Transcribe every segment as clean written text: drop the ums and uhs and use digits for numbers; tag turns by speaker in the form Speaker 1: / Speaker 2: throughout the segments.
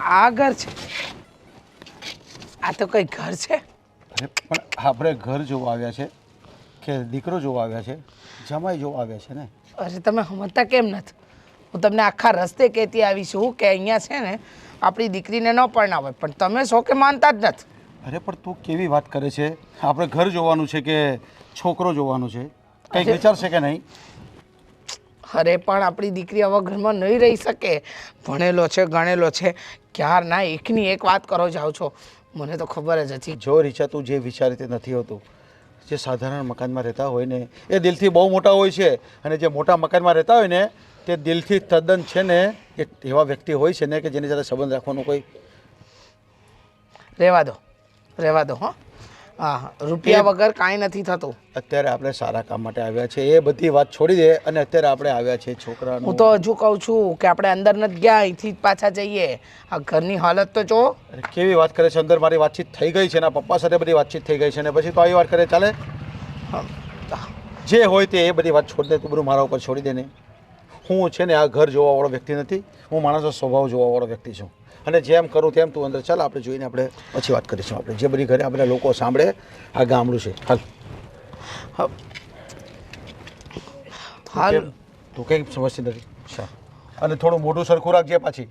Speaker 1: આ ઘર છે? આ તો કઈ ઘર છે?
Speaker 2: અરે પણ આપણે ઘર જોવા આવ્યા છે કે દીકરો જોવા આવ્યા છે, જમાઈ જોવા આવ્યા છે ને?
Speaker 1: અરે તમે સમજતા કેમ નથી? હું તમને આખા રસ્તે કહેતી આવી છું કે અહીંયા છે ને આપણી દીકરીને ન પરણાવે, પણ તમે છો કે માનતા જ નથી.
Speaker 2: અરે પણ તું કેવી વાત કરે છે? આપણે ઘર જોવાનું છે કે છોકરો જોવાનું છે? કંઈક વિચારશે કે નહીં?
Speaker 1: અરે પણ આપણી દીકરી આવા ઘરમાં નહીં રહી શકે. ભણેલો છે, ગણેલો છે, ક્યારના એકની એક વાત કરો જાઓ છો. મને તો ખબર જ હતી.
Speaker 2: જો રીચા, તું જે વિચારે તે નથી હોતું. જે સાધારણ મકાનમાં રહેતા હોય ને એ દિલથી બહુ મોટા હોય છે, અને જે મોટા મકાનમાં રહેતા હોય ને તે દિલથી તદ્દન છે ને એ એવા વ્યક્તિ હોય છે ને કે જેની સાથે સંબંધ રાખવાનો કોઈ...
Speaker 1: રહેવા દો હો. હા, રૂપિયા વગર કાંઈ નથી થતું.
Speaker 2: અત્યારે આપણે સારા કામ માટે આવ્યા છે, એ બધી વાત છોડી દે અને અત્યારે આપણે આવ્યા છે છોકરાનું.
Speaker 1: હું તો હજુ કહું છું કે આપણે અંદર નથી ગયા, અહીંથી જ પાછા જઈએ. આ ઘરની હાલત તો જો.
Speaker 2: અરે કેવી વાત કરે છે! અંદર મારી વાતચીત થઈ ગઈ છે, એના પપ્પા સાથે બધી વાતચીત થઈ ગઈ છે ને પછી તો આવી વાત કરે ચાલે? જે હોય તે એ બધી વાત છોડી દે, તું બધું મારા ઉપર છોડી દે ને. હું છે ને આ ઘર જોવાવાળો વ્યક્તિ નથી, હું માણસનો સ્વભાવ જોવાવાળો વ્યક્તિ છું. અને જેમ કરું તેમ તું અંદર ચાલ, આપણે જોઈને આપણે પછી વાત કરીશું. આપણે જે બધી ઘરે આપણે લોકો સાંભળે આ ગામડું છે. હાલ તું કંઈ સમજતી નથી. અને થોડું મોઢું સરખું રાખજે પાછી.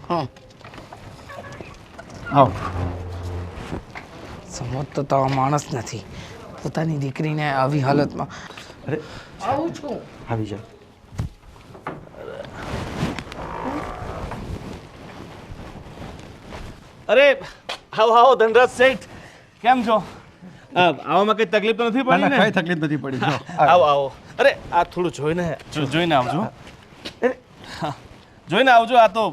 Speaker 1: હા,
Speaker 2: આવ.
Speaker 1: સમજતો તો માણસ નથી, પોતાની દીકરીને આવી હાલતમાં.
Speaker 2: અરે
Speaker 1: આવું છું.
Speaker 2: આવી જા.
Speaker 3: અરે આવો ધનરાજ શેઠ, કેમ છો? આવામાં કઈ તકલીફ તો નથી પડી ને?
Speaker 2: કઈ તકલીફ નથી પડી.
Speaker 3: આવો. અરે આ થોડું જોઈને આવજો. જોઈને આવજો. આ તો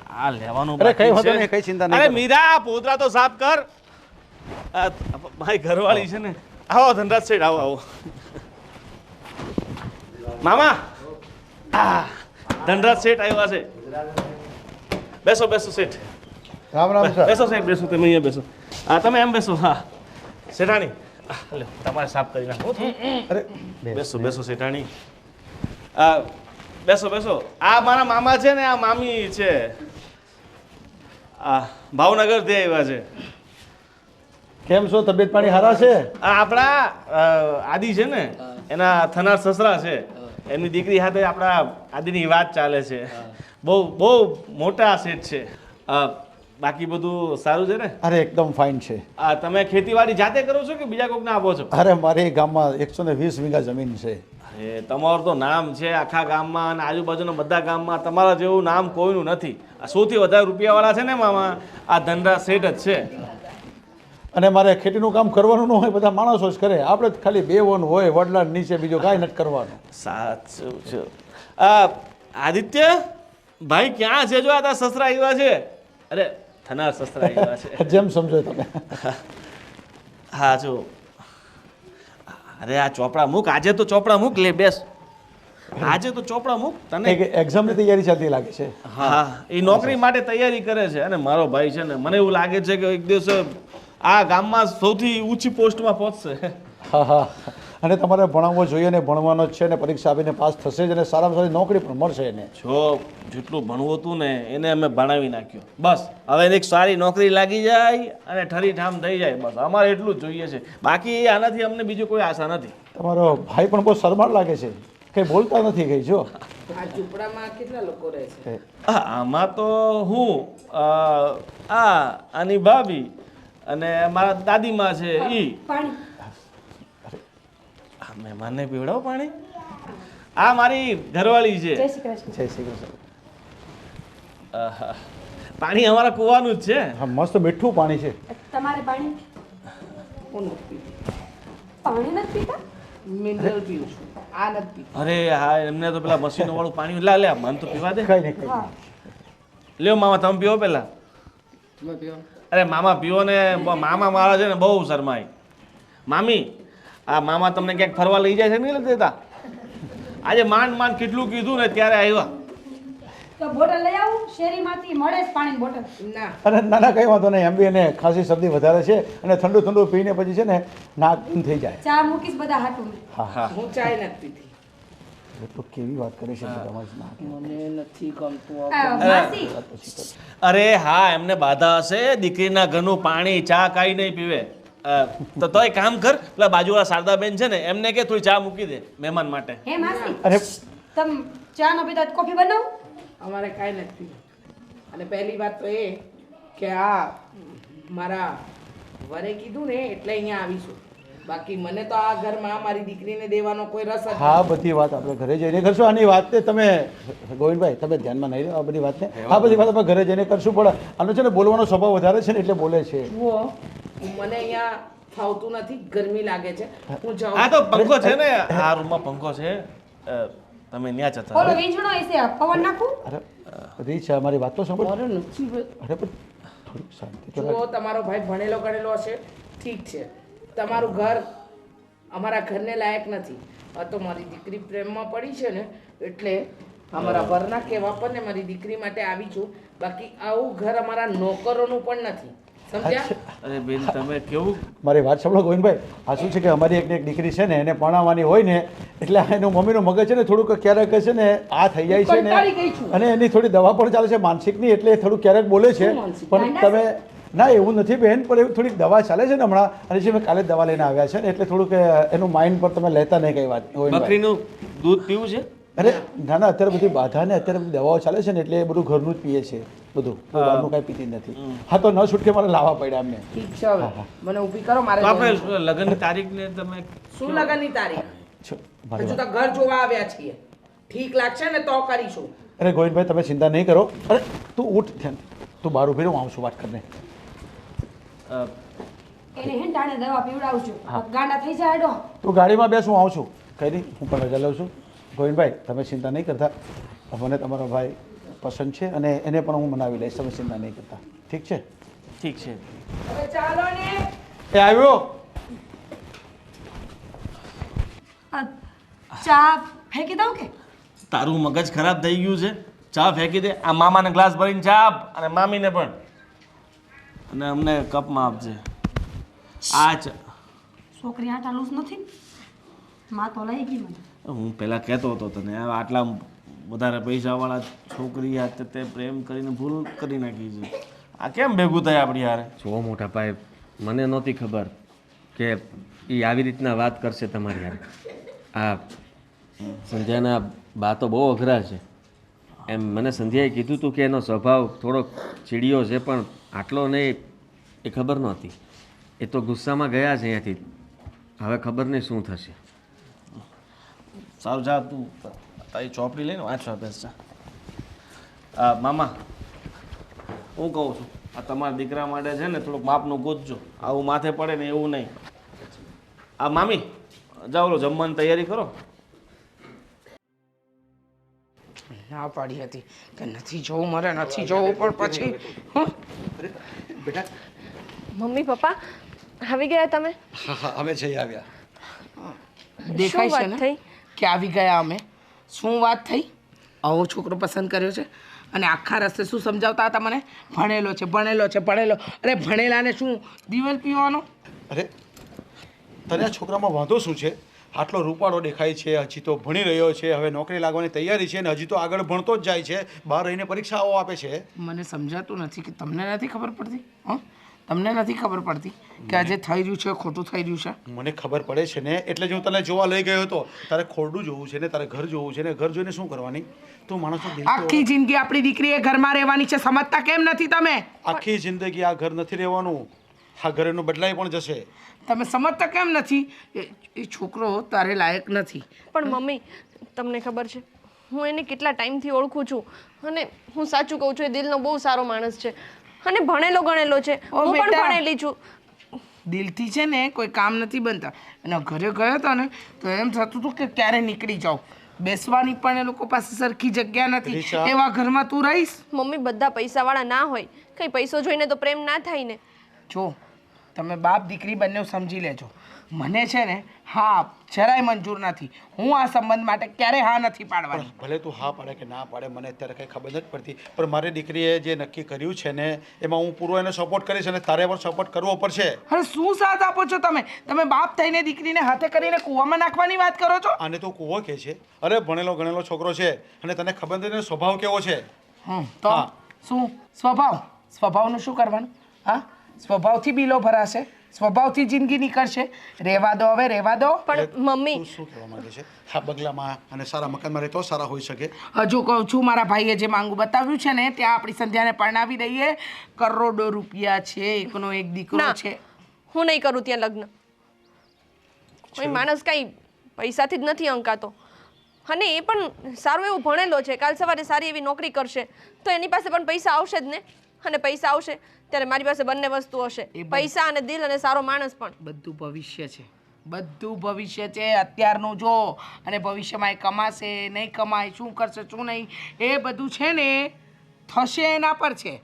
Speaker 3: આ લેવાનું.
Speaker 2: અરે કઈ વાંધો નહીં, કઈ ચિંતા નહીં.
Speaker 3: અરે મીરા, પોદરા તો સાફ કર. મારી ઘરવાળી છે ને. આવો ધનરાજ શેઠ, આવો. મામા, ધનરાજ શેઠ આવ્યા છે. બેસો શેઠ.
Speaker 2: રામ રામ સર.
Speaker 3: બેસો સાહેબ, બેસો. તમે અહીંયા બેસો. હા, તમે એમ બેસો. હા શેઠાણી, લ્યો તમારે સાફ કરી નાખો.
Speaker 2: અરે
Speaker 3: બેસો શેઠાણી. બેસો. આ મારા મામા છે ને, આ મામી છે. આ ભાવનગર થી આવ્યા છે.
Speaker 2: કેમ છો? તબિયત પાણી સારા છે?
Speaker 3: આ આપણા આદિ છે ને, એના થનાર સસરા છે. એમની દીકરી સાથે આપણા આદિની વાત ચાલે છે. બહુ મોટા શેઠ છે. બાકી બધું સારું છે ને?
Speaker 2: અરે એકદમ ફાઇન છે.
Speaker 3: તમે ખેતીવાડી જાતે કરો છો કે બીજા કોઈને આપો છો?
Speaker 2: અરે મારી ગામમાં 120 વીઘા જમીન છે.
Speaker 3: અરે તમારું તો નામ છે આખા ગામમાં અને આજુબાજુના બધા ગામમાં. તમારા જેવું નામ કોઈનું નથી. આ સૌથી વધારે રૂપિયાવાળા છે ને મામા, આ ધનરાજ શેઠ જ છે.
Speaker 2: અને મારે ખેતીનું કામ કરવાનું ન હોય, બધા માણસો જ કરે. આપણે જ ખાલી બેવાનું હોય, વડલા નીચે, બીજું કાંઈ નથી કરવાનું.
Speaker 3: સાચું છે. આદિત્ય ભાઈ ક્યાં છે? જો આ તારા સસરા આવ્યા છે. અરે થનાર સસરા આવ્યા છે.
Speaker 2: જેમ સમજો તમે.
Speaker 3: હા જો. અરે આ ચોપડા મૂક. આજે તો ચોપડા મૂક. લે બેસ. આજે તો ચોપડા મૂક. તને
Speaker 2: એક્ઝામની તૈયારી ચાલતી લાગે છે.
Speaker 3: હા, એ નોકરી માટે તૈયારી કરે છે. અને મારો ભાઈ છે ને, મને એવું લાગે છે કે એક દિવસ આ ગામમાં સૌથી ઊંચી પોસ્ટમાં પહોંચશે.
Speaker 2: હા. અને તમારે ભણાવવો જોઈએ ને, ભણવાનો જ છે ને, પરીક્ષા આપીને પાસ થશે જ અને સારામાં સારી નોકરી પણ મળશે એને.
Speaker 3: જો જેટલું ભણવું હતું ને એને અમે ભણાવી નાખ્યો. બસ હવે એક સારી નોકરી લાગી જાય અને ઠરીઠામ થઈ જાય. બસ અમારે એટલું જ જોઈએ છે. બાકી આનાથી અમને બીજું કોઈ આશા નથી.
Speaker 2: તમારો ભાઈ પણ બહુ શરમાળ લાગે છે, કંઈ બોલતા નથી. કઈ જો
Speaker 1: આ ઝૂંપડામાં કેટલા લોકો રહે છે?
Speaker 3: આમાં તો હું, આની ભાભી અને મારા દાદીમાં છે ઈ. મહેમાનને પીવડાવો પાણી. આ મારી ઘરવાળી છે.
Speaker 2: જય શ્રી કૃષ્ણ.
Speaker 3: પાણી અમારા કુવાનું જ છે.
Speaker 2: હા, મસ્ત મીઠું પાણી છે.
Speaker 4: તમારે પાણી નથી પીતા?
Speaker 1: મિનરલ પીવું છું, આ નથી પીવું.
Speaker 3: અરે હા, એમને તો પેલા મશીનો વાળું પાણી લે મન તો પીવા દે.
Speaker 2: કઈ નહીં.
Speaker 3: લ્યો મામા, તમે પીવો પેલા. અરે મામા પીવો ને. મામા મારા છે ને બહુ શરમાય. મામી, આ મામા તમને ક્યાંક ફરવા લઈ જાય છે નહીં લઈ દેતા? આજે માંડ કેટલું કીધું ને ત્યારે આવ્યા.
Speaker 4: તો બોટલ લઈ આવું? શેરીમાંથી મળે જ પાણીની બોટલ.
Speaker 1: ના,
Speaker 2: અને નાના કઈ વાંધો નહીં. એમ બી એને ખાંસી શરદી વધારે છે અને ઠંડુ પીને પછી છે ને નાક બંધ થઈ જાય.
Speaker 4: ચા મૂકીશ બધા હાટું.
Speaker 2: હા.
Speaker 1: હું ચાય નથી પીતી.
Speaker 2: તો કેવી વાત કરે છે તમારી ના
Speaker 1: મને નથી ગમતું
Speaker 4: માસી
Speaker 3: અરે હા એમને બાધા હશે દીકરીના ઘરનું પાણી ચા કાંઈ નહીં પીવે તો તોય કામ કર પેલા બાજુવાળા શારદાબેન છે ને એમને કે થોડી ચા મૂકી દે મહેમાન માટે
Speaker 4: હે માસી
Speaker 2: અરે
Speaker 4: તમ ચા ન પીતા તો કોફી બનાવું
Speaker 1: અમારે કાંઈ નથી અને પહેલી વાત તો એ કે આ મારા વરે કીધું ને એટલે અહીંયા આવીશું બાકી મને તો આ ઘરમાં મારી દીકરીને દેવાનો કોઈ રસ જ નથી.
Speaker 2: હા બધી વાત આપણે ઘરે જઈને કરશું આની વાતને તમે ગોવિંદભાઈ તમે ધ્યાનમાં નહીં લો આ બધી વાતને આ બધી વાત આપણે ઘરે જઈને કરશું પણ આનો છે ને બોલવાનો સ્વભાવ વધારે છે ને એટલે બોલે છે
Speaker 1: જુઓ મને અહીંયા ફાવતું નથી ગરમી લાગે છે હું જાઉં
Speaker 3: આ તો પંખો છે ને આ રૂમમાં પંખો છે તમે ન્યા જતા
Speaker 4: ઓલો વીંછણો હશે પવન નાખું
Speaker 2: અરે રીત છે અમારી વાત તો સાંભળ
Speaker 1: મારે નથી
Speaker 2: અરે પણ થોડીક શાંતિ તો
Speaker 1: જુઓ તમારો ભાઈ ભણેલો ગણેલો હશે ઠીક છે તમારું ઘર અમારા ઘરને લાયક નથી આ તો મારી દીકરી પ્રેમમાં પડી છે ને એટલે અમારા વરના કહેવા પર ને મારી દીકરી માટે આવી છું બાકી આવું ઘર અમારા નોકરોનું પણ નથી સમજ્યા
Speaker 3: અરે બેન તમે કેવું
Speaker 2: મારી વાત સાંભળો ગોવિંદભાઈ આ શું છે કે અમારી એક દીકરી છે ને એને પરણાવવાની હોય ને એટલે એનું મમ્મીનું મગજ છે ને થોડુંક ક્યારેક છે ને આ થઈ જાય છે
Speaker 1: કંટાળી ગઈ છું.
Speaker 2: ને અને એની થોડી દવા પણ ચાલે છે માનસિકની એટલે થોડું ક્યારેક બોલે છે
Speaker 1: શું માનસિક?
Speaker 2: પણ તમે ના એવું નથી બેન પણ એવું થોડીક દવા ચાલે છે ને હમણાં અને જે મેં કાલે જ દવા લઈને આવ્યા છે ને એટલે થોડુંક એનું માઇન્ડ પર તમે લેતા નહીં કઈ વાત ગોવિંદભાઈ
Speaker 3: બકરીનું દૂધ પીવું છે
Speaker 2: અરે ના ના અત્યારે બધી બાધા ને અત્યારે બધી દવાઓ ચાલે છે ને એટલે એ બધું ઘરનું જ પીએ છે બધું બહારનું કાંઈ પીતી નથી હા તો ન છૂટકે મારે લાવવા પડ્યા એમને
Speaker 1: ઠીક છે હવે મને ઊભી કરો મારે
Speaker 3: તો
Speaker 1: જવું.
Speaker 3: આપણે લગ્નની તારીખને તમે
Speaker 1: શું લગનની તારીખ
Speaker 2: છો, મારી
Speaker 1: હજુ
Speaker 2: વાત.
Speaker 1: તો ઘર જોવા આવ્યા છીએ ઠીક લાગશે ને તો કરીશું
Speaker 2: અરે ગોવિંદભાઈ તમે ચિંતા નહીં કરો અરે તું ઉઠ ધ્યાન તું બહાર ઉભી રહો હું આવું છું વાત કરીને
Speaker 4: એને હેંટાણે દવા પીવડાવજો ગાંડા થઈ જાય ડો
Speaker 2: તું ગાડીમાં બેસ હું આવું છું કઈ નહીં હું પણ રજા લઉં છું ગોવિંદભાઈ તમે ચિંતા નહીં કરતા મને તમારો ભાઈ પસંદ છે અને એને પણ હું મનાવી લઈશ તમે ચિંતા નહીં કરતા ઠીક છે
Speaker 3: ઠીક છે
Speaker 1: હવે ચાલો ને
Speaker 2: એ આવ્યો
Speaker 4: ચા ફેંકી દઉં કે
Speaker 3: તારું મગજ ખરાબ થઈ ગયું છે ચા ફેંકી દે આ મામાને ગ્લાસ ભરીને ચા આપ અને મામીને પણ અને અમને કપમાં આપજે આ ચા
Speaker 4: છોકરી આટા લૂસ નથી માં તો લઈ ગઈ મને
Speaker 3: હું પહેલાં કહેતો હતો તને હવે આટલા વધારે પૈસાવાળા છોકરી હાથે તે પ્રેમ કરીને ભૂલ કરી નાખી છે આ કેમ ભેગું થાય આપણી હારે
Speaker 5: જુઓ મોટા ભાઈ મને નહોતી ખબર કે એ આવી રીતના વાત કરશે તમારી હારે આ સંધ્યાના બા તો બહુ અઘરા છે એમ મને સંધ્યાએ કીધું હતું કે એનો સ્વભાવ થોડોક ચીડિયો છે પણ આટલો નહીં એ ખબર નહોતી એ તો ગુસ્સામાં ગયા છે અહીંયાથી હવે ખબર નહીં શું થશે
Speaker 3: સારું જા તું તારી ચોપડી લઈને વાંચવા બેસ જા મામા હું કહું છું આ તમારા દીકરા માટે છે ને થોડુંક માપનું ગોતજો આવું માથે પડે ને એવું નહીં આ મામી જાઓ લો જમવાની તૈયારી કરો
Speaker 1: ના પાડી હતી કે નથી જોવું મારે નથી જોવું પણ પછી હં?
Speaker 2: બેટા
Speaker 6: મમ્મી પપ્પા આવી ગયા તમે
Speaker 2: હા હા અમે જઈ આવ્યા
Speaker 1: દેખાય છે
Speaker 6: વાત
Speaker 1: ને
Speaker 6: થઈ?
Speaker 1: કે આવી ગયા અમે શું વાત થઈ આવો છોકરો પસંદ કર્યો છે અને આખા રસ્તે શું સમજાવતા હતા મને ભણેલો છે ભણેલો છે ભણેલો અરે ભણેલાને શું દિવેલ પીવાનો
Speaker 2: અરે તને આ છોકરામાં વાંધો શું છે આટલો રૂપાળો દેખાય છે હજી તો ભણી રહ્યો છે હવે નોકરી લાગવાની તૈયારી છે ને હજી તો આગળ ભણતો જ જાય છે બહાર રહીને પરીક્ષાઓ આપે છે
Speaker 1: મને સમજાતું નથી કે તમને નથી ખબર પડતી હં તમને નથી ખબર પડતી કે આજે થઈ રહ્યું છે ખોટું થઈ રહ્યું છે
Speaker 2: મને ખબર પડે છે ને એટલે જ હું તને જોવા લઈ ગયો હતો તારે ખોરડું જોવું છે ને તારે ઘર જોવું છે ને ઘર જોઈને શું કરવાની તું માણસનો દિલ તો-
Speaker 1: આખી જિંદગી આપણી દીકરીએ ઘરમાં રહેવાની છે સમજતા કેમ નથી તમે
Speaker 2: આખી જિંદગી આ ઘર નથી રહેવાનું આ ઘર એનું બદલાઈ પણ જશે
Speaker 1: તમે સમજતા કેમ નથી એ છોકરો તારે લાયક નથી
Speaker 6: પણ મમ્મી તમને ખબર છે હું એને કેટલા ટાઈમથી ઓળખું છું અને હું સાચું કહું છું એ દિલનો બહુ સારો માણસ છે અને ભણેલો ગણેલો છે
Speaker 1: ઓ
Speaker 6: હું પણ
Speaker 1: બેટા.
Speaker 6: ભણેલી છું
Speaker 1: દિલથી છે ને કોઈ કામ નથી બનતા અને ઘરે ગયો હતો ને તો એમ થતું હતું કે ક્યારે નીકળી જાઉં બેસવાની પણ એ લોકો પાસે સરખી જગ્યા નથી
Speaker 2: રીચા.
Speaker 1: એવા ઘરમાં તું રહીશ
Speaker 6: મમ્મી બધા પૈસાવાળા ના હોય કંઈ પૈસો જોઈને તો પ્રેમ ના થાય ને
Speaker 1: જો તમે બાપ દીકરી બંને સમજી લેજો મને છે ને હા જરાય મંજૂર નથી. હું આ સંબંધ માટે ક્યારે હા નથી પાડવાની.
Speaker 2: ભલે તું હા પાડે કે ના પાડે મને અત્યારે કંઈ ખબર નથી પડતી, પણ મારી દીકરીએ જે નક્કી કર્યું છે ને એમાં હું પૂરો એને સપોર્ટ કરીશ અને તારે પણ સપોર્ટ કરવો પડશે.
Speaker 1: અરે શું સાથ આપો છો તમે? તમે બાપ થઈને દીકરીને હાથે કરીને કૂવામાં નાખવાની વાત કરો છો?
Speaker 2: આને તો કૂવો કહે છે. અરે ભણેલો ગણેલો છોકરો છે અને તને ખબર નથી એનો સ્વભાવ કેવો છે.
Speaker 1: તો
Speaker 2: હા.
Speaker 1: શું સ્વભાવનું શું કરવાનું? હા, સ્વભાવથી બિલો ભરાશે, સ્વભાવથી જિંદગી નીકળશે. રહેવા દો, હવે રહેવા દો.
Speaker 6: પણ મમ્મી
Speaker 2: તું શું કહેવા માંગે છે? હા, બંગલામાં અને સારા મકાનમાં રહેતો સારા હોઈ શકે.
Speaker 1: હજુ કહું છું, મારા ભાઈએ જે માંગુ બતાવ્યું છે ને ત્યાં આપણી સંધ્યાને પરણાવી દઈએ. કરોડો રૂપિયા છે, એકનો એક દીકરો
Speaker 6: ના
Speaker 1: છે.
Speaker 6: હું નહીં કરું ત્યાં લગ્ન. કોઈ માણસ કાંઈ પૈસાથી જ નથી અંકાતો. અને એ પણ સારું એવું ભણેલો છે, કાલ સવારે સારી એવી નોકરી કરશે તો એની પાસે પણ પૈસા આવશે જ ને. અને પૈસા આવશે ત્યારે મારી પાસે બંને વસ્તુ હશે, પૈસા અને દિલ અને સારો માણસ પણ.
Speaker 1: બધું ભવિષ્ય છે, બધું ભવિષ્ય છે અત્યારનું જો. અને ભવિષ્યમાં એ કમાશે નહીં કમાય, શું કરશે શું નહીં, એ બધું છે ને થશે એના પર છે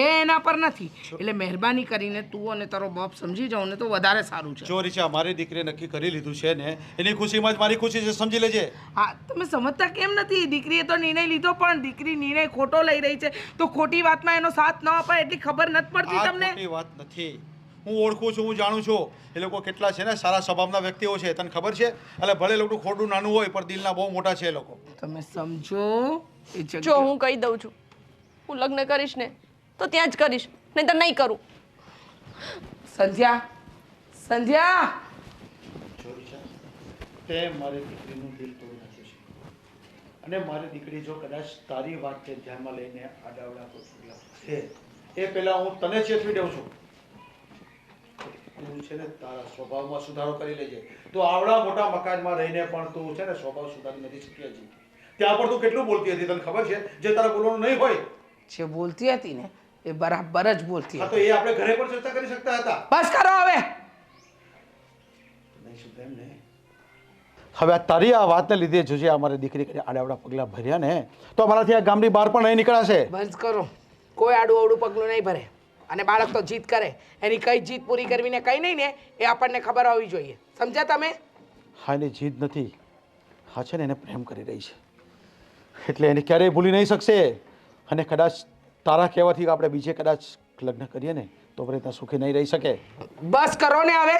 Speaker 1: એના પર નથી. એટલે મહેરબાની કરીને તું અને તારો બાપ સમજી જાઓ ને તો વધારે સારું છે.
Speaker 2: જો રીચા, મારી દીકરીએ નક્કી કરી લીધું છે ને એની ખુશીમાં જ મારી ખુશી છે, સમજી લેજે.
Speaker 1: હા, તમે સમજતા કેમ નથી? દીકરીએ તો નિર્ણય લીધો પણ દીકરી નિર્ણય ખોટો લઈ રહી છે તો ખોટી વાતમાં એનો સાથ ન અપાય એટલી ખબર નથી પડતી
Speaker 2: આ
Speaker 1: તમને?
Speaker 2: ખોટી વાત નથી. હું ઓળખું છું, હું જાણું છું એ લોકો કેટલા છે ને સારા સ્વભાવના વ્યક્તિઓ છે, તને ખબર છે? એટલે ભલે લોકો ખોટું નાનું હોય પણ દિલના બહુ મોટા છે એ લોકો.
Speaker 1: તમે સમજો એ
Speaker 6: જો હું કહી દઉં છું, હું લગ્ન કરીશ ને તો ત્યાં જ કરીશ, નહીં તો નહીં કરું.
Speaker 1: સંધ્યા
Speaker 2: જો રીચા, તે મારી દીકરીનું દિલ તોડી નાખ્યું છે અને મારી દીકરી જો કદાચ તારી વાતને ધ્યાનમાં લઈને આડાવડા પગલાં છે એ પહેલાં હું તને ચેતવી દઉં છું. તું છે ને તારા સ્વભાવમાં સુધારો કરી લેજે. તો આવડા મોટા મકાનમાં રહીને પણ તું છે ને સ્વભાવ સુધારી નથી શકી હજી. ત્યાં પણ તું કેટલું બોલતી હતી, તને ખબર છે? જે તારા બોલવાનું નહીં હોય
Speaker 1: જે બોલતી હતી ને એ બરાબર જ બોલતી
Speaker 2: હા,
Speaker 1: હતી.
Speaker 2: તો એ આપણે ઘરે પણ ચર્ચા કરી શકતા હતા.
Speaker 1: બસ કરો હવે.
Speaker 2: નહીં સુધરે એમ ને. હવે આ તારી આ વાતને લીધે જોજે અમારી દીકરી કરીને આડાવડા પગલાં ભર્યા ને તો અમારાથી આ ગામની બહાર પણ નહીં નીકળાશે.
Speaker 1: બંધ કરો. કોઈ આડું અવડું પગલું નહીં ભરે. અને બાળક તો જીત કરે, એની કઈ જીત પૂરી કરવી ને કઈ નહીં ને એ આપણને ખબર હોવી જોઈએ. સમજ્યા તમે?
Speaker 2: હા, એની જીદ નથી. હા છે ને એને પ્રેમ કરી રહી છે એટલે એને ક્યારેય ભૂલી નહીં શકશે. અને કદાચ તારા કહેવાથી આપણે બીજે કદાચ લગ્ન કરીએ ને તો પ્રયત્ન સુખી નહીં રહી શકે.
Speaker 1: બસ કરો ને હવે.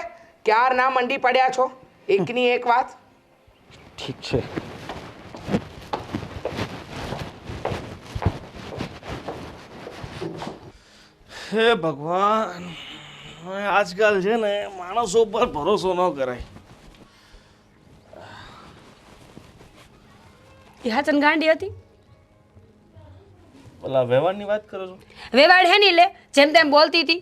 Speaker 1: ક્યાર ના મંડી પડ્યા છો એકની એક વાત.
Speaker 2: ઠીક છે.
Speaker 3: હે ભગવાન, હવે આજકાલ છે ને માણસો પર ભરોસો ન કરાય.
Speaker 4: એ હાચન ગાંડી હતી.
Speaker 3: ઓલા વ્યવહારની વાત કરો છો?
Speaker 4: વેવાડ હે ની લે જેમ તેમ બોલતી હતી.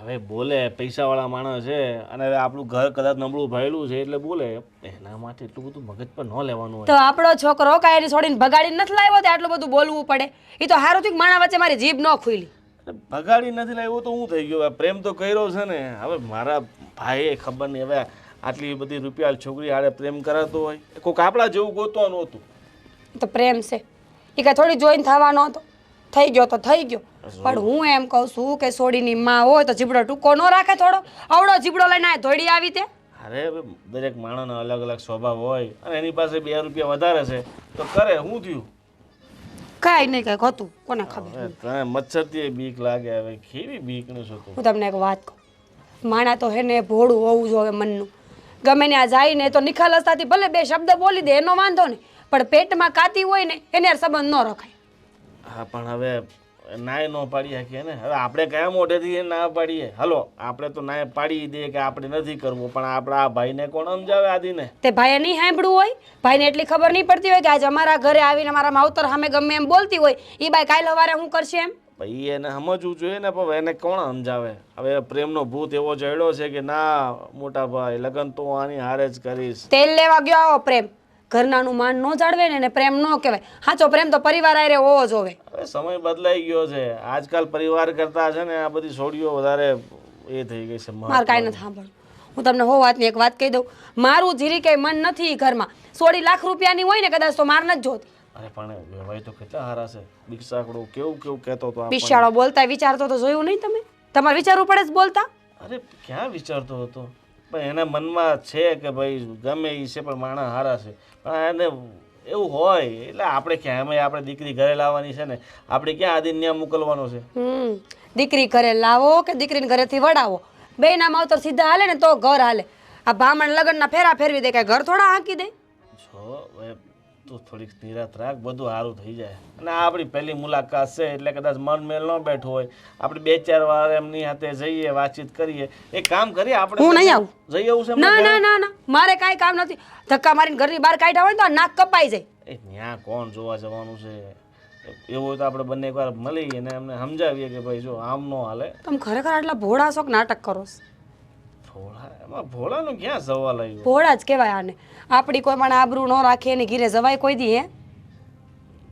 Speaker 3: હવે બોલે, પૈસાવાળા માણસ છે અને હવે આપણું ઘર કદાચ નબળું ભરેલું છે એટલે બોલે. એના માટે એટલું બધું મગજ પર ન લેવાનું
Speaker 4: તો
Speaker 3: હોય.
Speaker 4: આપણો છોકરો કાંઈ છોડીને ભગાડીને નથી લાવ્યો તો આટલું બધું બોલવું પડે. એ તો હારું થયું કે માણા વચ્ચે મારી જીભ ન ખુલી.
Speaker 3: ભગાડી નથી લાવ્યો તો હું થઈ ગયો. પ્રેમ તો કર્યો છે ને. હવે મારા ભાઈએ ખબર નહીં હવે આટલી બધી રૂપિયા છોકરી હારે પ્રેમ કરાતો હોય, કોઈક આપણા જેવું ગોતવાનું હતું.
Speaker 4: તો પ્રેમ છે એ કાંઈ થોડી જોઈને થવાનો હતો. થઈ ગયો તો થઈ ગયો. પણ હું એમ કહું છું કે સોડીની માં હોય તો જીબડો ટૂંકો ન રાખે થોડો. આવડો જીબડો લઈને આ ધોડી આવી તે.
Speaker 3: અરે હવે દરેક માણસનો અલગ અલગ સ્વભાવ હોય અને એની પાસે 2 રૂપિયા વધારે છે તો કરે. શું થયું?
Speaker 4: કાંઈ નહીં કાંઈક હતું કોને ખબર.
Speaker 3: હવે તને મચ્છરથી બીક લાગે. હવે કેવી બીકનું છું તું?
Speaker 4: હું તમને એક વાત કહું, માણા તો હે ને ભોળું હોવું જોઈએ મનનું. ગમે ને આ જાય ને તો નિખાલસતાથી ભલે 2 શબ્દ બોલી દે એનો વાંધો નહીં, પણ પેટમાં કાતી હોય ને એને યાર સંબંધ ન રખાય.
Speaker 3: હા, પણ હવે નાય ન પાડી શકીએ ને. હવે આપણે કયા મોઢેથી એ ના પાડીએ? હલો, આપણે તો નાય પાડી દઈએ કે આપણે નથી કરવું, પણ આપણા આ ભાઈને કોણ સમજાવે આદિને?
Speaker 4: તે ભાઈએ નહીં સાંભળવું હોય, ભાઈને એટલી ખબર નહીં પડતી હોય કે આજે અમારા ઘરે આવીને મારા માવતર સામે ગમે એમ બોલતી હોય, એ બાઈ કાલે સવારે શું કરશે એમ?
Speaker 3: ભાઈ એને સમજવું જોઈએ ને. પણ એને કોણ સમજાવે? હવે પ્રેમનો ભૂત એવો ચડ્યો છે કે ના મોટા ભાઈ, લગ્ન તો આની હારે જ કરીશ.
Speaker 4: તેલ લેવા ગયો આવો પ્રેમ. ઘરનાનું માન ન જાળવે ને એને પ્રેમ ન કહેવાય. સાચો પ્રેમ તો પરિવાર આરે હોવો જોવે.
Speaker 3: હવે સમય બદલાઈ ગયો છે. આજકાલ પરિવાર કરતા છે ને આ બધી છોડીઓ વધારે એ થઈ ગઈ છે.
Speaker 4: મારે કાંઈ નથી સાંભળવું. હું તમને હો વાતની એક વાત કહી દઉં, મારું જીરી કંઈ મન નથી ઘરમાં. 100 લાખ રૂપિયાની હોય ને કદાચ તો માર નથી જોતી.
Speaker 3: અરે પણ વ્યવહાર તો કેટલા સારા છે. બિકસાકડો કેવું કેવું કહેતો હતો.
Speaker 4: બિચારો બોલતા વિચારતો તો જોયું નહીં તમે? તમારે વિચારવું પડે જ બોલતા.
Speaker 3: અરે ક્યાં વિચારતો હતો? પણ એના મનમાં છે કે ભાઈ ગમે એ છે પણ માણસ હારા છે, પણ એને એવું હોય એટલે આપણે ક્યાં એમાં આપણે દીકરી ઘરે લાવવાની છે ને, આપણે ક્યાં આદિને ત્યાં મોકલવાનો છે.
Speaker 4: દીકરી ઘરે લાવો કે દીકરીને ઘરેથી વડાવો, બે ના માવતર સીધા હાલે ને તો ઘર હાલે. આ ભામણ લગ્નના ફેરા ફેરવી દે, કાંઈ ઘર થોડા હાંકી દે.
Speaker 3: જો હવે તું થોડીક નિરાત રાખ, બધું સારું થઈ જાય. અને આ આપણી પહેલી મુલાકાત છે એટલે કદાચ મન મેલ ન બેઠું હોય, આપણે 2-4 વાર એમની હાથે જઈએ, વાતચીત કરીએ. એક કામ કરીએ આપણે,
Speaker 4: હું નહીં આવું.
Speaker 3: જઈ આવું છે એમને
Speaker 4: ના
Speaker 3: ઘરે?
Speaker 4: ના ના ના, મારે કાંઈ કામ નથી. ધક્કા મારીને ઘરની બહાર કાઢ્યા હોય ને તો આ નાક કપાઈ જાય.
Speaker 3: એ ત્યાં કોણ જોવા જવાનું છે? એવું હોય તો આપણે બંને એકવાર મળીએ અને એમને સમજાવીએ કે ભાઈ જો આમ ન હાલે.
Speaker 4: તમે ખરેખર આટલા ભોળા છો કે નાટક કરો છો?
Speaker 3: ભોળા એમાં ભોળાનો ક્યાં સવાલ આવ્યો?
Speaker 4: ભોળા જ કહેવાય આને. આપણી કોઈ પણ આબરૂ ન રાખે એની ઘીરે જવાય કોઈ દી હે?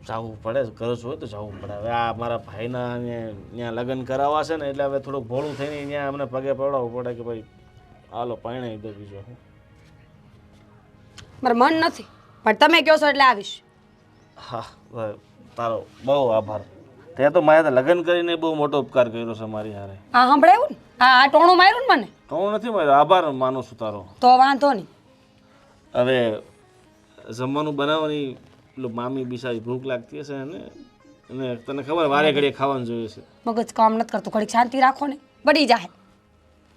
Speaker 3: જવું પડે, ખર્ચ હોય તો જવું પડે. હવે આ મારા ભાઈના ત્યાં લગ્ન કરાવવા છે ને એટલે હવે થોડુંક ભોળું થઈને ત્યાં અમને પગે પડાવવું પડે કે ભાઈ હાલો પરણાવી દો. બીજો
Speaker 4: મારે મન નથી, પણ તમે કહો છો એટલે આવીશ.
Speaker 3: હા ભાઈ, તારો બહુ આભાર. તે તો મારે લગ્ન કરીને બહુ મોટો ઉપકાર કર્યો છે મારી હારે.
Speaker 4: આ સંભળાયું ને? આ ટોણું માર્યું ને મને?
Speaker 3: તો હું નથી માર્યો, આભાર માનું છું તારો.
Speaker 4: તો વાંધો નહીં.
Speaker 3: હવે જમવાનું બનાવવાની પેલું મામી બિચારી ભૂખ લાગતી હશે ને, અને તને ખબર વારે ઘડીએ ખાવાનું જોઈએ છે.
Speaker 4: મગજ કામ નથી કરતું, ઘડીક શાંતિ રાખો ને, બળી જાય.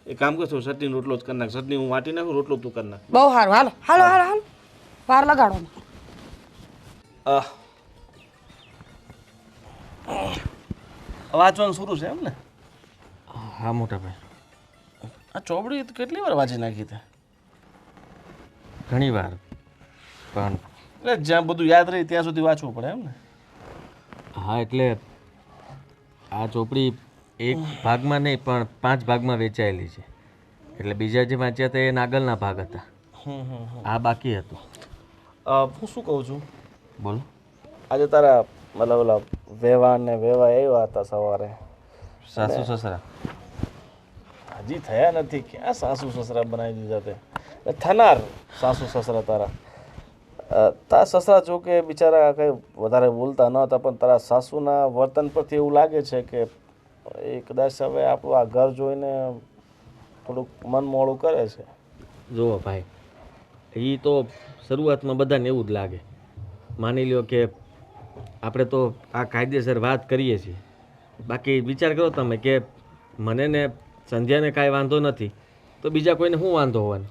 Speaker 3: એ કામ કરશો, ચટણી રોટલો જ કરી નાખ. ચટણી હું વાટી નાખું, રોટલો તું કરી નાખ.
Speaker 4: બહુ સારું. હાલો હાલો હાલો હાલો, વાર લગાડો.
Speaker 3: વાંચવાનું શરૂ છે એમ ને?
Speaker 5: હા મોટા ભાઈ,
Speaker 3: આ ચોપડી તો કેટલી વાર વાંચી નાખી તે?
Speaker 5: ઘણી વાર, પણ
Speaker 3: એટલે જ્યાં બધું યાદ રહી ત્યાં સુધી વાંચવું પડે એમ ને?
Speaker 5: હા એટલે આ ચોપડી એક ભાગમાં નહીં પણ 5 ભાગમાં વેચાયેલી છે. એટલે બીજા જે વાંચ્યા હતા એ નાગલના ભાગ હતા, આ બાકી હતું.
Speaker 3: હું શું કહું છું,
Speaker 5: બોલો.
Speaker 3: આજે તારા મતલબ ઓલા વેવાણ ને વેવા આવ્યા હતા સવારે,
Speaker 5: સાસુ સસરા
Speaker 3: હજી થયા નથી. ક્યાં સાસુ સસરા બનાવી દીધા તે? થનાર સાસુ સસરા તારા. તારા સસરા જો કે બિચારા કંઈ વધારે બોલતા ન હતા, પણ તારા સાસુના વર્તન પરથી એવું લાગે છે કે એ કદાચ હવે આપણું આ ઘર જોઈને થોડુંક મન મોડું કરે છે.
Speaker 5: જુઓ ભાઈ, એ તો શરૂઆતમાં બધાને એવું જ લાગે. માની લ્યો કે આપણે તો આ કાયદેસર વાત કરીએ છીએ, બાકી વિચાર કરો તમે કે મને ને સંધ્યાને કાંઈ વાંધો નથી તો બીજા કોઈને શું વાંધો હોવાનો?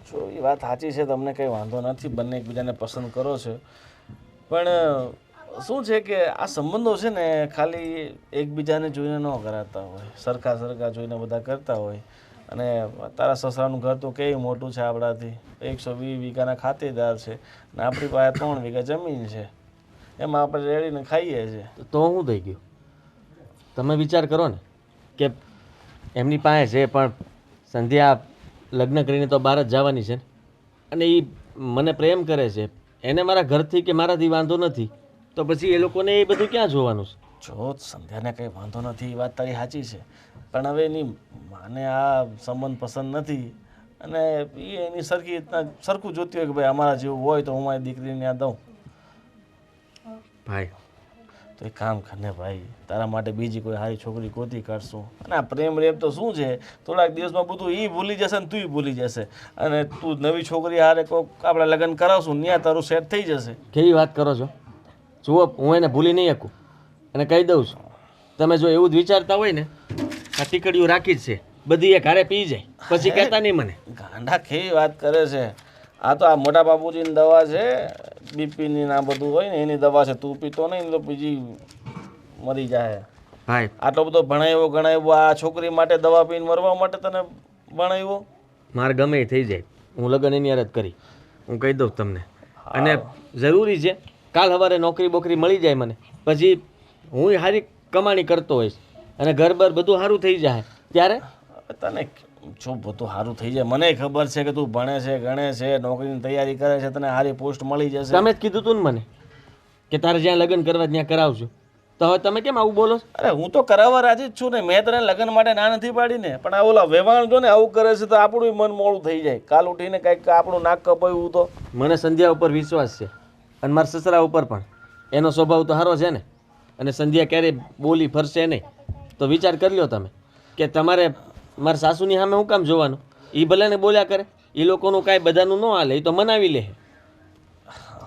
Speaker 3: જો એ વાત સાચી છે, તમને કંઈ વાંધો નથી, બંને એકબીજાને પસંદ કરો છો. પણ શું છે કે આ સંબંધો છે ને ખાલી એકબીજાને જોઈને ન કરાતા હોય, સરખા સરખા જોઈને બધા કરતા હોય. અને તારા સસરાનું ઘર તો કેવું મોટું છે આપણાથી, 120 વીઘાના ખાતેદાર છે ને આપણી પાસે 3 વીઘા જમીન છે, એમાં આપણે રેડીને ખાઈએ છીએ.
Speaker 5: તો શું થઈ ગયું? તમે વિચાર કરો ને કે એમની પાસે છે પણ સંધ્યા લગ્ન કરીને તો બહાર જ જવાની છે ને, અને એ મને પ્રેમ કરે છે, એને મારા ઘરથી કે મારાથી વાંધો નથી, તો પછી એ લોકોને એ બધું ક્યાં જોવાનું છે?
Speaker 3: જો સંધ્યાને કંઈ વાંધો નથી એ વાત તારી સાચી છે, પણ હવે એની માને આ સંબંધ પસંદ નથી અને એ એની સરખું જોતી હોય કે ભાઈ અમારા જેવું હોય તો હું મારી દીકરીને ત્યાં દઉં.
Speaker 5: ભાઈ
Speaker 3: તો એક કામ કર ને ભાઈ, તારા માટે બીજી કોઈ સારી છોકરી ગોતી કાઢશું. અને આ પ્રેમ રેમ તો શું છે, થોડાક દિવસમાં બધું એ ભૂલી જશે ને તું ભૂલી જશે, અને તું નવી છોકરી હારે કોઈક આપણે લગ્ન કરાવશું ત્યાં તારું સેટ થઈ જશે.
Speaker 5: કેવી વાત કરો છો? જુઓ, હું એને ભૂલી નહીં શકું અને કહી દઉં છું, તમે જો એવું જ વિચારતા હોય ને, આ ટીકડીઓ રાખી જ છે બધી, એ ઘરે પી જાય પછી કહેતા નહીં મને.
Speaker 3: ગાંડા કેવી વાત કરે છે? આ તો આ મોટા બાપુજીની દવા છે, બીપીની આ બધું હોય ને એની દવા છે, તું પીતો નહીં તો બીજી મરી જાય.
Speaker 5: ભાઈ
Speaker 3: આટલો બધો ભણાવ્યો ગણાવ્યો આ છોકરી માટે દવા પીને મરવા માટે તને ભણાવ્યો?
Speaker 5: મારે ગમે એ થઈ જાય, હું લગ્ન એની હારે જ કરી, હું કહી દઉં તમને. અને જરૂરી છે કાલ સવારે નોકરી બોકરી મળી જાય મને, પછી હું સારી કમાણી કરતો હોઈશ અને ઘર બર બધું સારું થઈ જાય ત્યારે.
Speaker 3: તને જો બધું સારું થઈ જાય, મને ખબર છે કે તું ભણે છે, ગણે છે, નોકરીની તૈયારી કરે છે, તને સારી પોસ્ટ મળી જશે.
Speaker 5: તમે જ કીધું તું ને મને કે તારે જ્યાં લગ્ન કરવા ત્યાં કરાવજો, તો હવે તમે કેમ આવું બોલો છો?
Speaker 3: અરે હું તો કરાવવા રાજી જ છું ને, મેં તને લગ્ન માટે ના નથી પાડી ને, પણ આ ઓલા વેવાણ જો ને આવું કરે છે તો આપણું મન મોડું થઈ જાય. કાલ ઉઠીને કંઈક આપણું નાક કપાયું તો.
Speaker 5: મને સંધ્યા ઉપર વિશ્વાસ છે અને મારા સસરા ઉપર પણ. એનો સ્વભાવ તો સારો છે ને, અને સંધ્યા ક્યારેય બોલી ફરશે નહીં. તો વિચાર કરી લો તમે કે તમારે મારા સાસુની સામે હું કામ જોવાનું? એ ભલે ને બોલ્યા કરે, એ લોકોનું કાંઈ બધાનું ન હાલે, એ તો મનાવી લે.